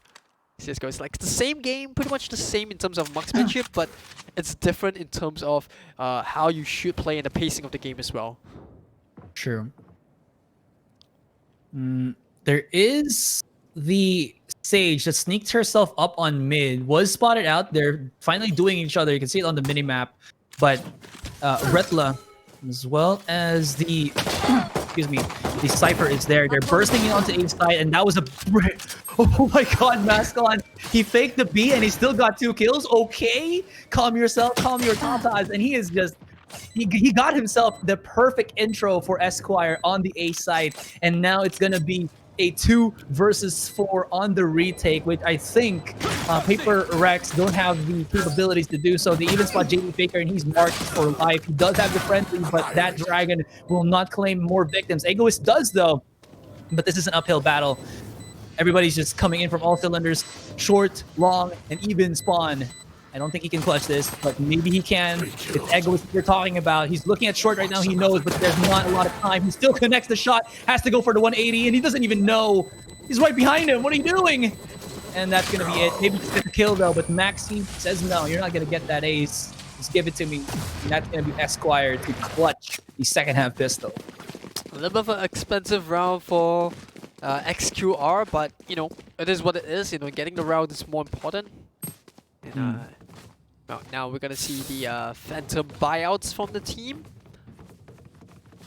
CS:GO. It's like the same game, pretty much the same in terms of marksmanship, but it's different in terms of how you should play and the pacing of the game as well. True. There is the Sage that sneaked herself up on mid, was spotted out. They're finally doing each other. You can see it on the minimap. But Retla, as well as the the Cypher is there. They're bursting in onto A side, and that was a oh my god, Mascon. He faked the B and he still got 2 kills. Okay, calm yourself, calm your tatas. And he is just he got himself the perfect intro for Esquire on the A side, and now it's gonna be a 2 versus 4 on the retake, which I think Hyperx don't have the capabilities to do so. They even spot JD Faker, and he's marked for life. He does have the friendly, but that Dragon will not claim more victims. Egoist does, though, but this is an uphill battle. Everybody's just coming in from all cylinders, short, long, and even spawn. I don't think he can clutch this, but maybe he can. It's Egoist we're talking about. He's looking at short right now. He knows, but there's not a lot of time. He still connects the shot, has to go for the 180, and he doesn't even know. He's right behind him. What are you doing? And that's going to be it. Maybe he's going to kill, though, but Maxi says, no, you're not going to get that ace. Just give it to me. And that's going to be Esquire to clutch the second half pistol. A little bit of an expensive round for XQR, but, it is what it is. Getting the round is more important. And, well, now we're gonna see the phantom buyouts from the team.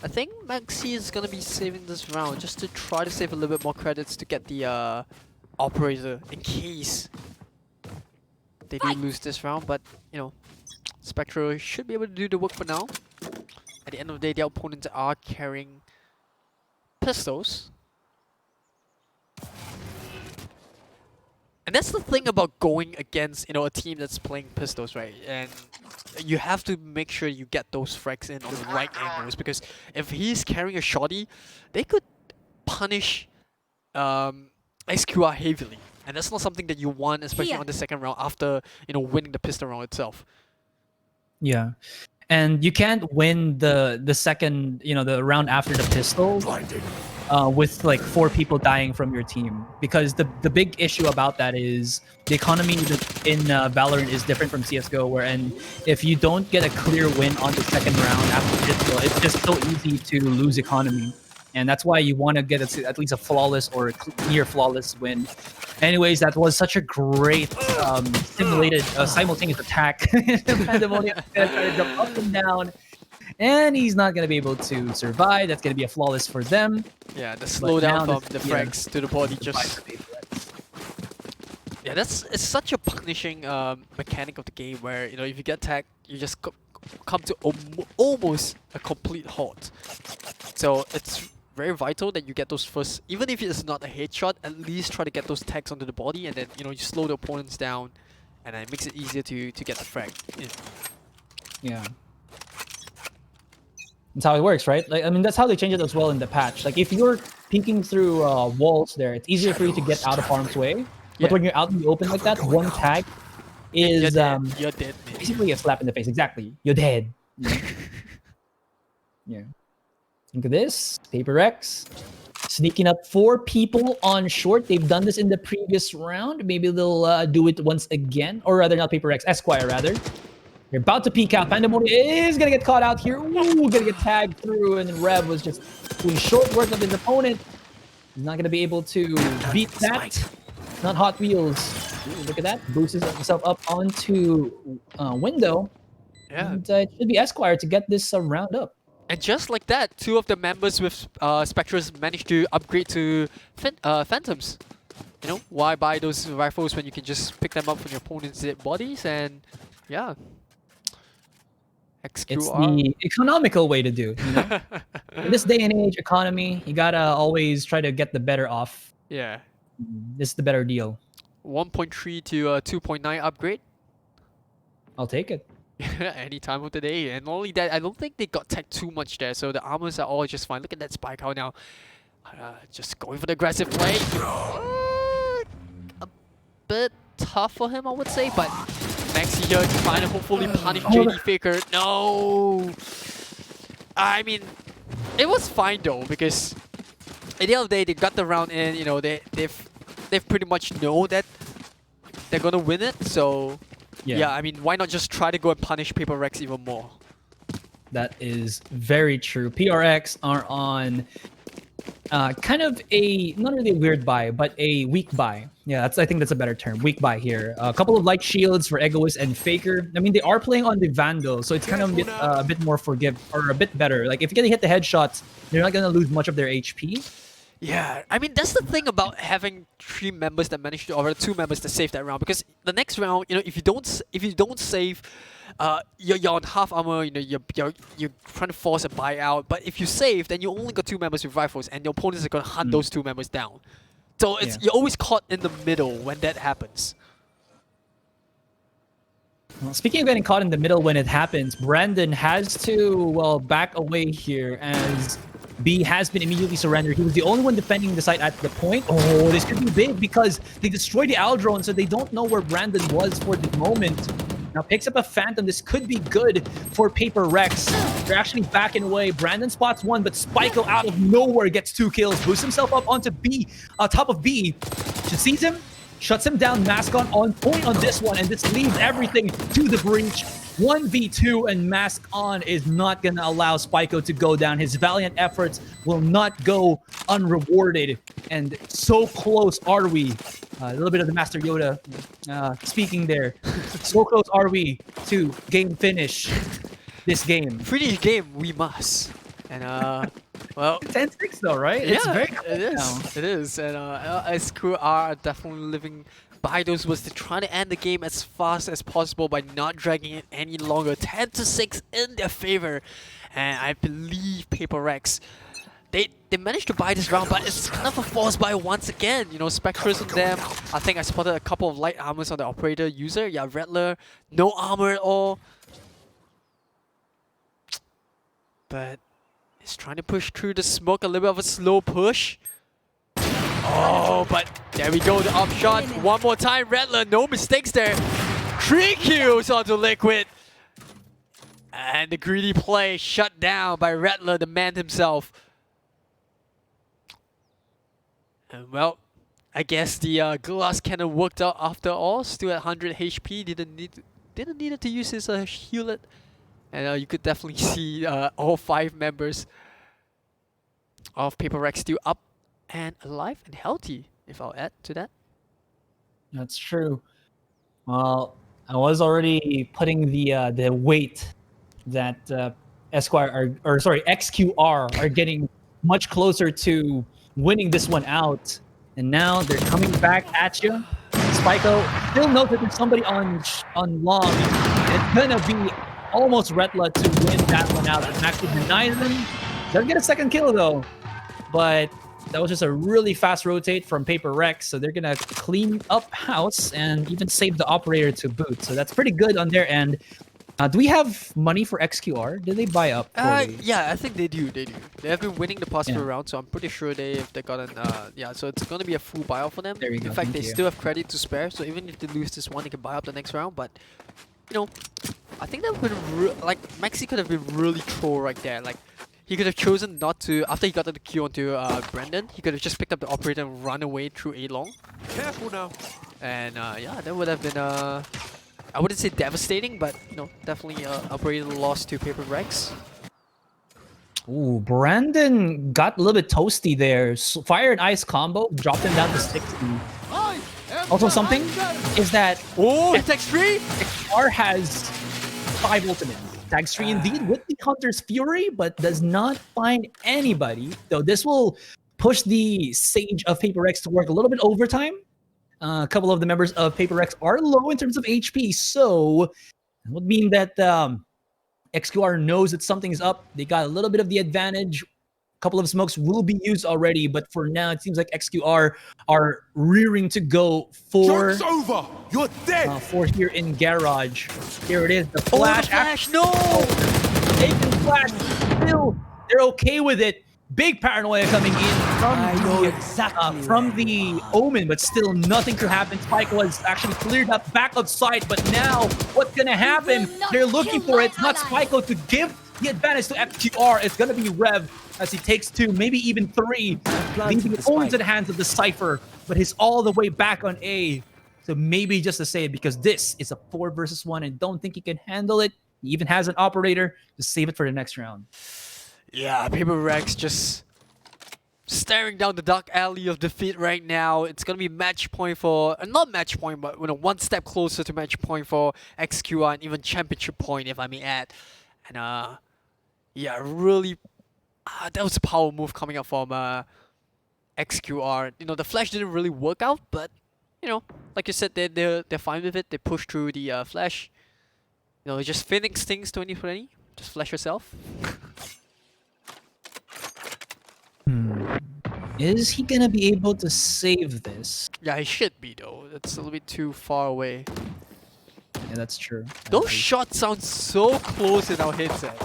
I think Maxi is gonna be saving this round just to try to save a little bit more credits to get the operator in case they do lose this round. But Spectro should be able to do the work for now. At the end of the day, their opponents are carrying pistols. And that's the thing about going against, a team that's playing pistols, right? And you have to make sure you get those frags in on the right angles, because if he's carrying a shotty, they could punish XQR heavily. And that's not something that you want, especially on the second round after, winning the pistol round itself. Yeah. And you can't win the second, the round after the pistol with like 4 people dying from your team, because the big issue about that is the economy in Valorant is different from CS:GO, wherein if you don't get a clear win on the second round after pistol, it's just so easy to lose economy. And that's why you want to get at least a flawless or a near flawless win. Anyways, that was such a great simulated simultaneous attack. Pandemonium is going to try to jump up and down, and he's not going to be able to survive. That's going to be a flawless for them. Yeah, the slowdown from the frags to the body just... Yeah, it's such a punishing mechanic of the game where, if you get tagged, you just come to almost a complete halt. So it's very vital that you get those first, even if it's not a headshot, at least try to get those tags onto the body, and then you slow the opponents down, and then it makes it easier to get the frag in. Yeah. That's how it works, right? Like, I mean, that's how they change it as well in the patch. Like, if you're peeking through walls there, it's easier for you to get out of harm's way. But when you're out in the open like that, one tag is you're dead, man. Basically a slap in the face. Exactly. You're dead. Yeah. Think of this. Hyperx Sneaking up 4 people on short. They've done this in the previous round. Maybe they'll do it once again. Or rather, not Hyperx, Esquire rather. They're about to peek out. Pandemonium is going to get caught out here. Ooh, going to get tagged through. And then Rev was just doing short work of his opponent. He's not going to be able to beat that. Not Hot Wheels. Ooh, look at that. Boosts himself up onto window. Yeah. And it should be Esquire to get this round up. And just like that, 2 of the members with Spectres managed to upgrade to Phantoms. You know, why buy those rifles when you can just pick them up from your opponent's dead bodies? And yeah. XQR. It's the economical way to do, you know? In this day and age, economy, you gotta always try to get the better off. Yeah. This is the better deal. 1.3 to 2.9 upgrade. I'll take it. Any time of the day. And not only that, I don't think they got tagged too much there, so the armors are all just fine. Look at that spike out now. Just going for the aggressive play. A bit tough for him, I would say, but Maxi here trying to hopefully punish JD Faker. No! I mean, it was fine though, because at the end of the day, they got the round in, you know, they've pretty much know that they're gonna win it, so yeah, I mean, why not just try to go and punish Hyperx even more? That is very true. PRX are on kind of a, not really a weird buy, but a weak buy. Yeah, I think that's a better term. Weak buy here. A couple of light shields for Egoist and Faker. I mean, they are playing on the Vandal, so it's kind of a bit more or a bit better. Like, if you can hit the headshots, they're not going to lose much of their HP. Yeah, I mean, that's the thing about having 3 members that manage to, or 2 members that save that round, because the next round, you know, if you don't save, you're on half armor, you know, you're trying to force a buyout, but if you save, then you only got 2 members with rifles, and your opponents are gonna hunt those 2 members down. So you're always caught in the middle when that happens. Well, speaking of getting caught in the middle when it happens, Brandon has to, well, back away here as B has been immediately surrendered. He was the only one defending the site at the point. Oh, this could be big because they destroyed the Aldrone, so they don't know where Brandon was for the moment. Now picks up a Phantom. This could be good for Hyperx. They're actually backing away. Brandon spots 1, but Spyko out of nowhere gets 2 kills. Boosts himself up onto B, top of B. She sees him, shuts him down. Mascon on point on this one, and this leaves everything to the breach. 1v2, and Mask On is not going to allow Spyko to go down. His valiant efforts will not go unrewarded. And so close are we. A little bit of the Master Yoda speaking there. So close are we to game finish this game. Finish game, we must. And well, 10-6 though, right? Yeah, It's very it is. now. It is. And SQ are definitely living by those words. They're trying to end the game as fast as possible by not dragging it any longer. 10-6 in their favor. And I believe Hyperx, they managed to buy this round, but it's kind of a force buy once again. You know, Spectres on them. I think I spotted a couple of light armors on the operator user. Yeah, Rattler, no armor at all. But he's trying to push through the smoke, a little bit of a slow push. Oh, but there we go, the up shot. One more time, Rattler, no mistakes there. 3 kills onto Liquid. And the greedy play shut down by Rattler, the man himself. And well, I guess the glass cannon worked out after all. Still at 100 HP, didn't need to use his healet. And you could definitely see all 5 members of Hyperx still up and alive and healthy, if I'll add to that. That's true. Well, I was already putting the weight that Esquire XQR are getting much closer to winning this one out, and now they're coming back at you. Spyko still knows that there's somebody on long. It's gonna be almost Retla to win that one out. And Maxi denies him. Doesn't get a second kill though, but that was just a really fast rotate from Hyperx, so they're gonna clean up house and even save the operator to boot. So that's pretty good on their end. Do we have money for XQR? Did they buy up? Yeah, I think they do. They have been winning the past few rounds, so I'm pretty sure they've gotten yeah. So it's gonna be a full buyout for them. There you go. In fact, they still have credit to spare, so even if they lose this one, they can buy up the next round. But you know, I think that would like Maxi could have been really troll right there. Like he could have chosen not to, after he got the Q onto Brandon, he could have just picked up the operator and run away through A long. Careful now. And yeah, that would have been, I wouldn't say devastating, but you know, definitely operator lost to Paper Rex. Ooh, Brandon got a little bit toasty there. Fire and ice combo dropped him down to 60. Also, something is that Oh, Tag 3? XQR has 5 ultimates. Tag 3 indeed with the Hunter's Fury, but does not find anybody. Though this will push the Sage of Paper Rex to work a little bit overtime. A couple of the members of Paper Rex are low in terms of HP, so it would mean that XQR knows that something's up. They got a little bit of the advantage. A couple of smokes will be used already, but for now, it seems like XQR are rearing to go for Joke's over. You're dead. for here in Garage. Here it is, the flash. Flash, no! They can flash. Still, they're okay with it. Big paranoia coming in from the Omen, but still nothing could happen. Spike was actually cleared up back of sight, but now what's gonna happen? They're looking for it. It's not Spiko to give the advantage to XQR. It's gonna be Rev as he takes 2, maybe even 3, leaving it only to the hands of the Cypher, but he's all the way back on A. So maybe just to say it, because this is a 4 versus 1 and don't think he can handle it. He even has an operator to save it for the next round. Yeah, Paper Rex just staring down the dark alley of defeat right now. It's gonna be match point for, not match point, but one step closer to match point for XQR and even championship point, if I may add. And yeah, really, that was a power move coming up from XQR. You know, the flash didn't really work out, but you know, like you said, they're fine with it. They push through the flash. You know, just Phoenix Stings 2020. Just flash yourself. Is he gonna be able to save this? Yeah, he should be though. That's a little bit too far away. Yeah, that's true. Those shots sound so close in our headset.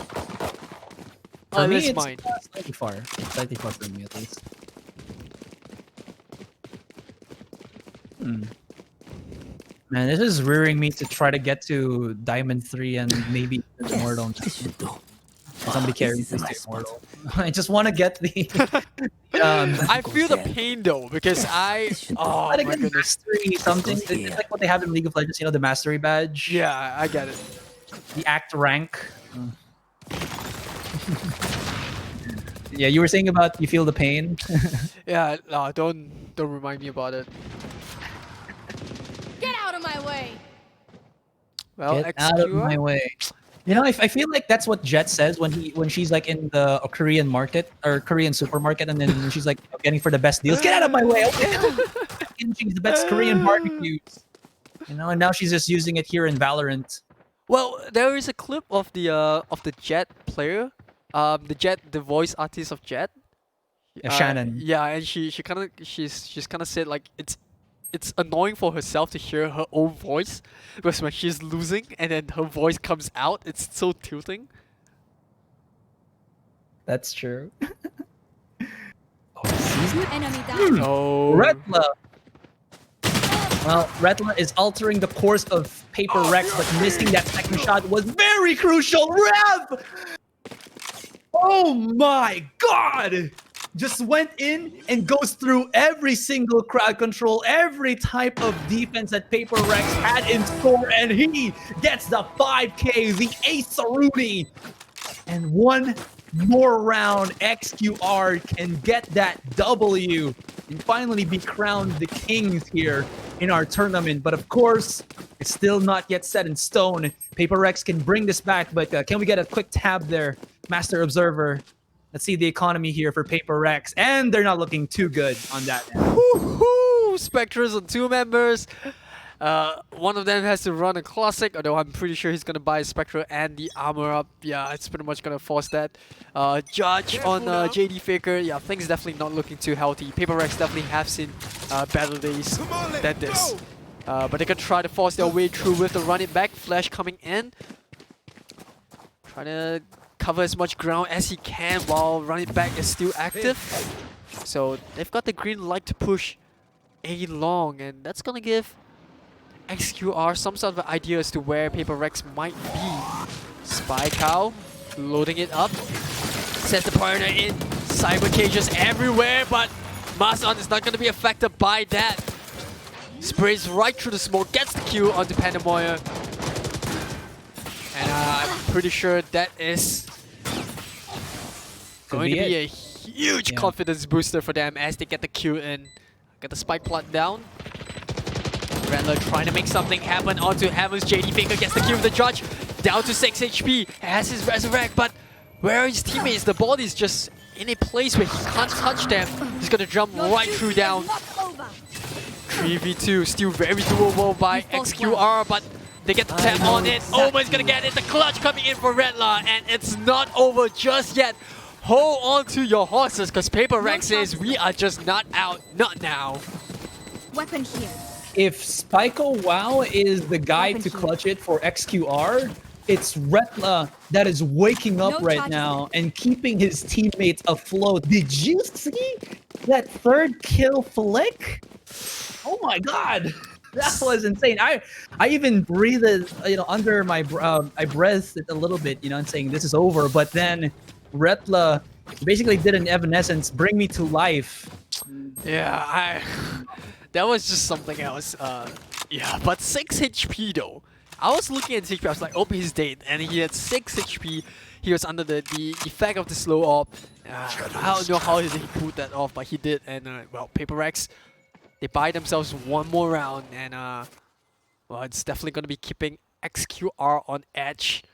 For me, that's it's mine. slightly far. Slightly far from me, at least. Man, this is rearing me to try to get to Diamond 3 and maybe Immortal. Somebody carry me to Immortal. I just want to get the... I feel the pain though, because oh my goodness. Mastery something. It's like what they have in League of Legends, you know, the Mastery badge. Yeah, I get it. The Act rank. Yeah, you were saying about you feel the pain. Yeah, no, don't remind me about it. Get out of my way. Well, Get out of my way. You know, I feel like that's what Jet says when she's like in the Korean market or Korean supermarket, and then she's like getting for the best deals. Get out of my way! She's the best Korean barbecues. You know, and now she's just using it here in Valorant. Well, there is a clip of the Jet player, the voice artist of Jet. Yeah, Shannon. Yeah, and she's kind of said like it's annoying for herself to hear her own voice, because when she's losing and then her voice comes out, it's so tilting. That's true. Enemy down. Oh. Retla. Well, Retla is altering the course of Paper Rex, but missing that second shot was very crucial. Rev! Oh my god! Just went in and goes through every single crowd control, every type of defense that Paper Rex had in store, and he gets the 5K, the Ace Saruni. And one more round, XQR can get that W and finally be crowned the kings here in our tournament. But of course, it's still not yet set in stone. Paper Rex can bring this back, but can we get a quick tab there, Master Observer? Let's see the economy here for Paper Rex, and they're not looking too good on that end. Woohoo! Spectres on 2 members. One of them has to run a classic, although I'm pretty sure he's gonna buy a Spectre and the armor up. Yeah, it's pretty much gonna force that. Judge on JD Faker. Yeah, things definitely not looking too healthy. Paper Rex definitely have seen better days than this. But they can try to force their way through with the run it back. Flash coming in. Trying to cover as much ground as he can while run it back is still active. So they've got the green light to push A long, and that's gonna give XQR some sort of idea as to where Paper Rex might be. Spy Cow loading it up. Sets the partner in. Cyber cages everywhere, but Mason is not going to be affected by that. Sprays right through the smoke, gets the kill onto Pandamoya. And I'm pretty sure that is going to be a huge confidence booster for them as they get the kill in. Get the spike plot down. Rattler trying to make something happen onto Heavens. JD Faker gets the kill with the Judge. Down to 6 HP. Has his Resurrect, but where are his teammates? The ball is just in a place where he can't touch them. He's gonna jump right through down. 3v2, still very doable by XQR, but they get the tap on it. Omen's gonna get it. The clutch coming in for Rattler, and it's not over just yet. Hold on to your horses, because Paper Rex says we are just not out, not now. Weapon here. If Spyco WoW is the guy to clutch it for XQR, it's Retla that is waking up right now and keeping his teammates afloat. Did you see that third kill flick? Oh my god, that was insane. I even breathed, under my I breathed a little bit, and saying this is over. But then Retla basically did an Evanescence, bring me to life. Yeah, that was just something else. Yeah, but 6 HP though. I was looking at his HP, I was like, oh, he's dead. And he had 6 HP. He was under the effect of the slow op. I don't know how he pulled that off, but he did. And, well, Paper Rex, they buy themselves one more round. And, well, it's definitely going to be keeping XQR on edge.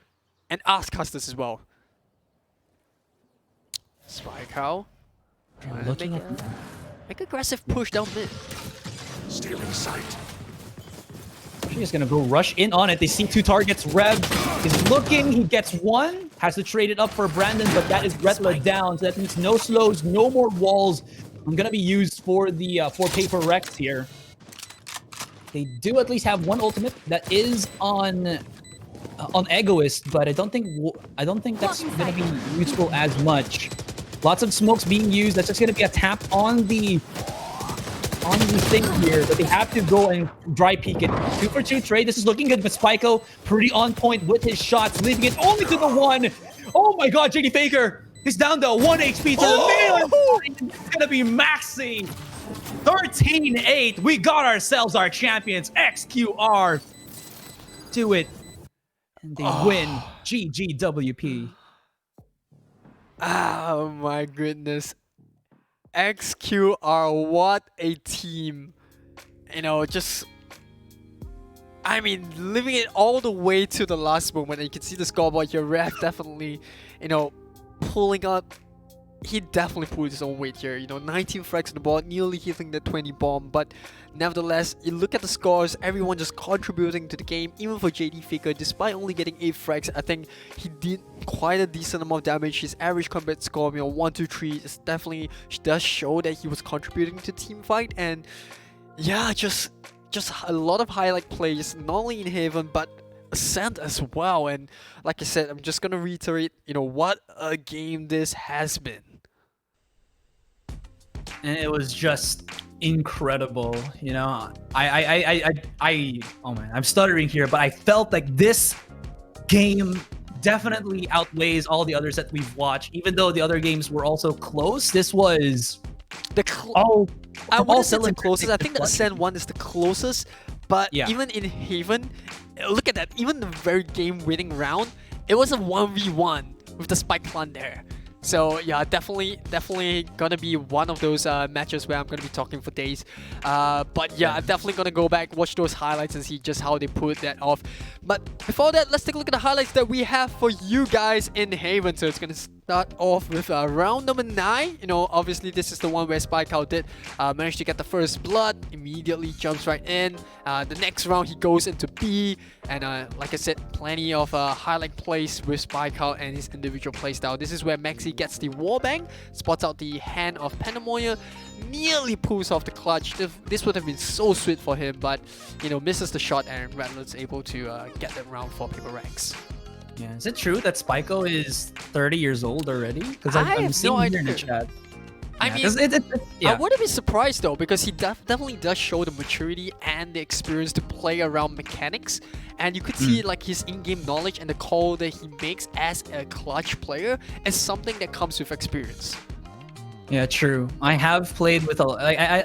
And Askcasters as well. Spyco. Trying to make aggressive push down mid. Stealing sight. He's gonna go rush in on it. They see 2 targets. Rev is looking. He gets 1. Has to trade it up for Brandon, but that is Retla down. So that means no slows, no more walls. I'm gonna be used for the for Paper Rex here. They do at least have 1 ultimate that is on Egoist, but I don't think that's gonna be useful as much. Lots of smokes being used. That's just gonna be a tap on the thing here, but they have to go and dry peek it. 2 for 2 trade. This is looking good, but Spyco pretty on point with his shots, leaving it only to the 1. Oh my god, JD Faker is down to 1 HP to the middle. It's gonna be Maxi. 13-8. We got ourselves our champions. XQR do it, and they win. GGWP. Oh my goodness. XQR, what a team. Just... I mean, living it all the way to the last moment. And you can see the scoreboard here. Rev definitely, pulling up. He definitely pulled his own weight here. 19 frags on the board, nearly hitting the 20 bomb. But nevertheless, you look at the scores, everyone just contributing to the game. Even for JD Faker, despite only getting 8 frags, I think he did quite a decent amount of damage. His average combat score, 1, 2, 3, is definitely does show that he was contributing to team fight. And yeah, just a lot of highlight plays, not only in Haven, but Ascent as well. And like I said, I'm just gonna reiterate, what a game this has been. And it was just incredible, oh man, I'm stuttering here, but I felt like this game definitely outweighs all the others that we've watched. Even though the other games were also close, this was I wouldn't say the closest. I think the Ascent one is the closest, but even in Haven, look at that, even the very game-winning round, it was a 1v1 with the spike plant there. So yeah, definitely gonna be one of those matches where I'm gonna be talking for days. But yeah, I'm definitely gonna go back, watch those highlights and see just how they put that off. But before that, let's take a look at the highlights that we have for you guys in Haven. So it's gonna start off with round number 9. Obviously this is the one where Spyco did manage to get the first blood, immediately jumps right in. The next round he goes into B, and like I said, plenty of highlight plays with Spyco and his individual playstyle. This is where Maxi gets the wallbang, spots out the hand of Pandamoya, nearly pulls off the clutch. This would have been so sweet for him, but misses the shot, and Rattler's able to get that round for Paper Rex. Yeah, is it true that Spyco is 30 years old already? Because I'm seeing here in the chat. I Yeah, mean, 'cause I wouldn't be surprised though, because he definitely does show the maturity and the experience to play around mechanics, and you could see like his in-game knowledge and the call that he makes as a clutch player is something that comes with experience. Yeah, true. I have played with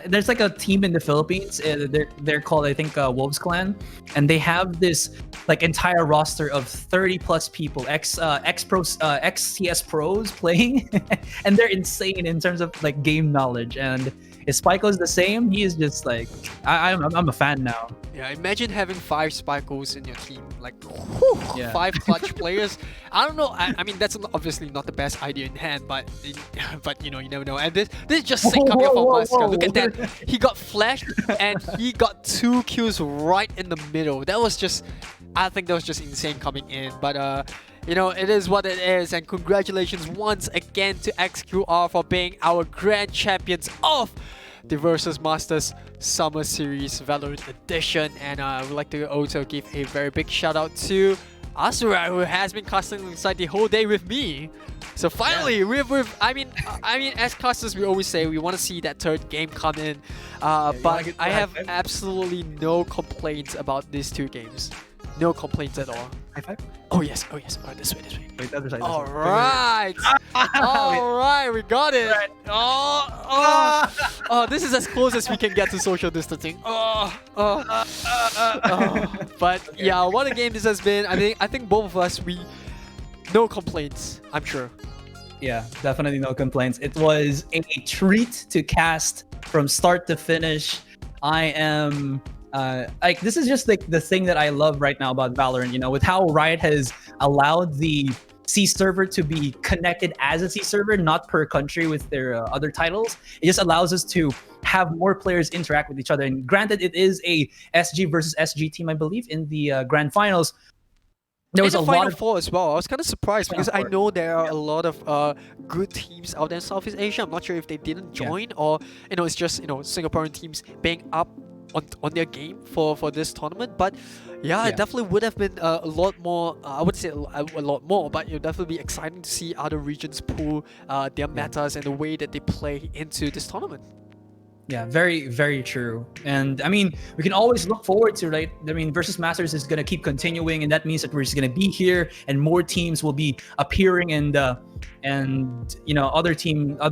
there's like a team in the Philippines. They're called, I think, Wolves Clan, and they have this like entire roster of 30 plus people, ex pros, ex CS pros playing, and they're insane in terms of like game knowledge. And if Spiko's the same, he is just like I'm a fan now. Yeah, imagine having 5 Spikos in your team, like whew, Yeah. 5 clutch players. I don't know. I mean, that's obviously not the best idea in hand, but you know, you never know. And this is just sick coming from Muska. Look at that. He got flashed and he got 2 kills right in the middle. That was just, I think that was just insane coming in. But you know, it is what it is, and congratulations once again to XQR for being our grand champions of the Versus Masters Summer Series Valorant Edition. And I would like to also give a very big shout out to Asura, who has been casting inside the whole day with me. So finally, I mean, as casters, we always say we want to see that third game come in, but I have absolutely no complaints about these 2 games. No complaints at all. High five. Oh yes. Oh, this way. Wait, the other side. All right. All right, we got it. Oh, this is as close as we can get to social distancing. But yeah, what a game this has been. I think both of us, no complaints, I'm sure. Yeah, definitely no complaints. It was a treat to cast from start to finish. I am like, this is just like the thing that I love right now about Valorant, you know, with how Riot has allowed the C server to be connected as a C server, not per country with their other titles. It just allows us to have more players interact with each other. And granted, it is a SG versus SG team, I believe, in the grand finals. There was a lot of Four as well. I was kind of surprised because I know there are a lot of good teams out there in Southeast Asia. I'm not sure if they didn't join or, you know, it's just, you know, Singaporean teams being up on their game for this tournament. But yeah, it definitely would have been a lot more, I would say a lot more, but it would definitely be exciting to see other regions pull their metas and the way that they play into this tournament. Yeah, very, very true. And I mean, we can always look forward to, right? I mean, Versus Masters is going to keep continuing, and that means that we're just going to be here and more teams will be appearing, and you know, other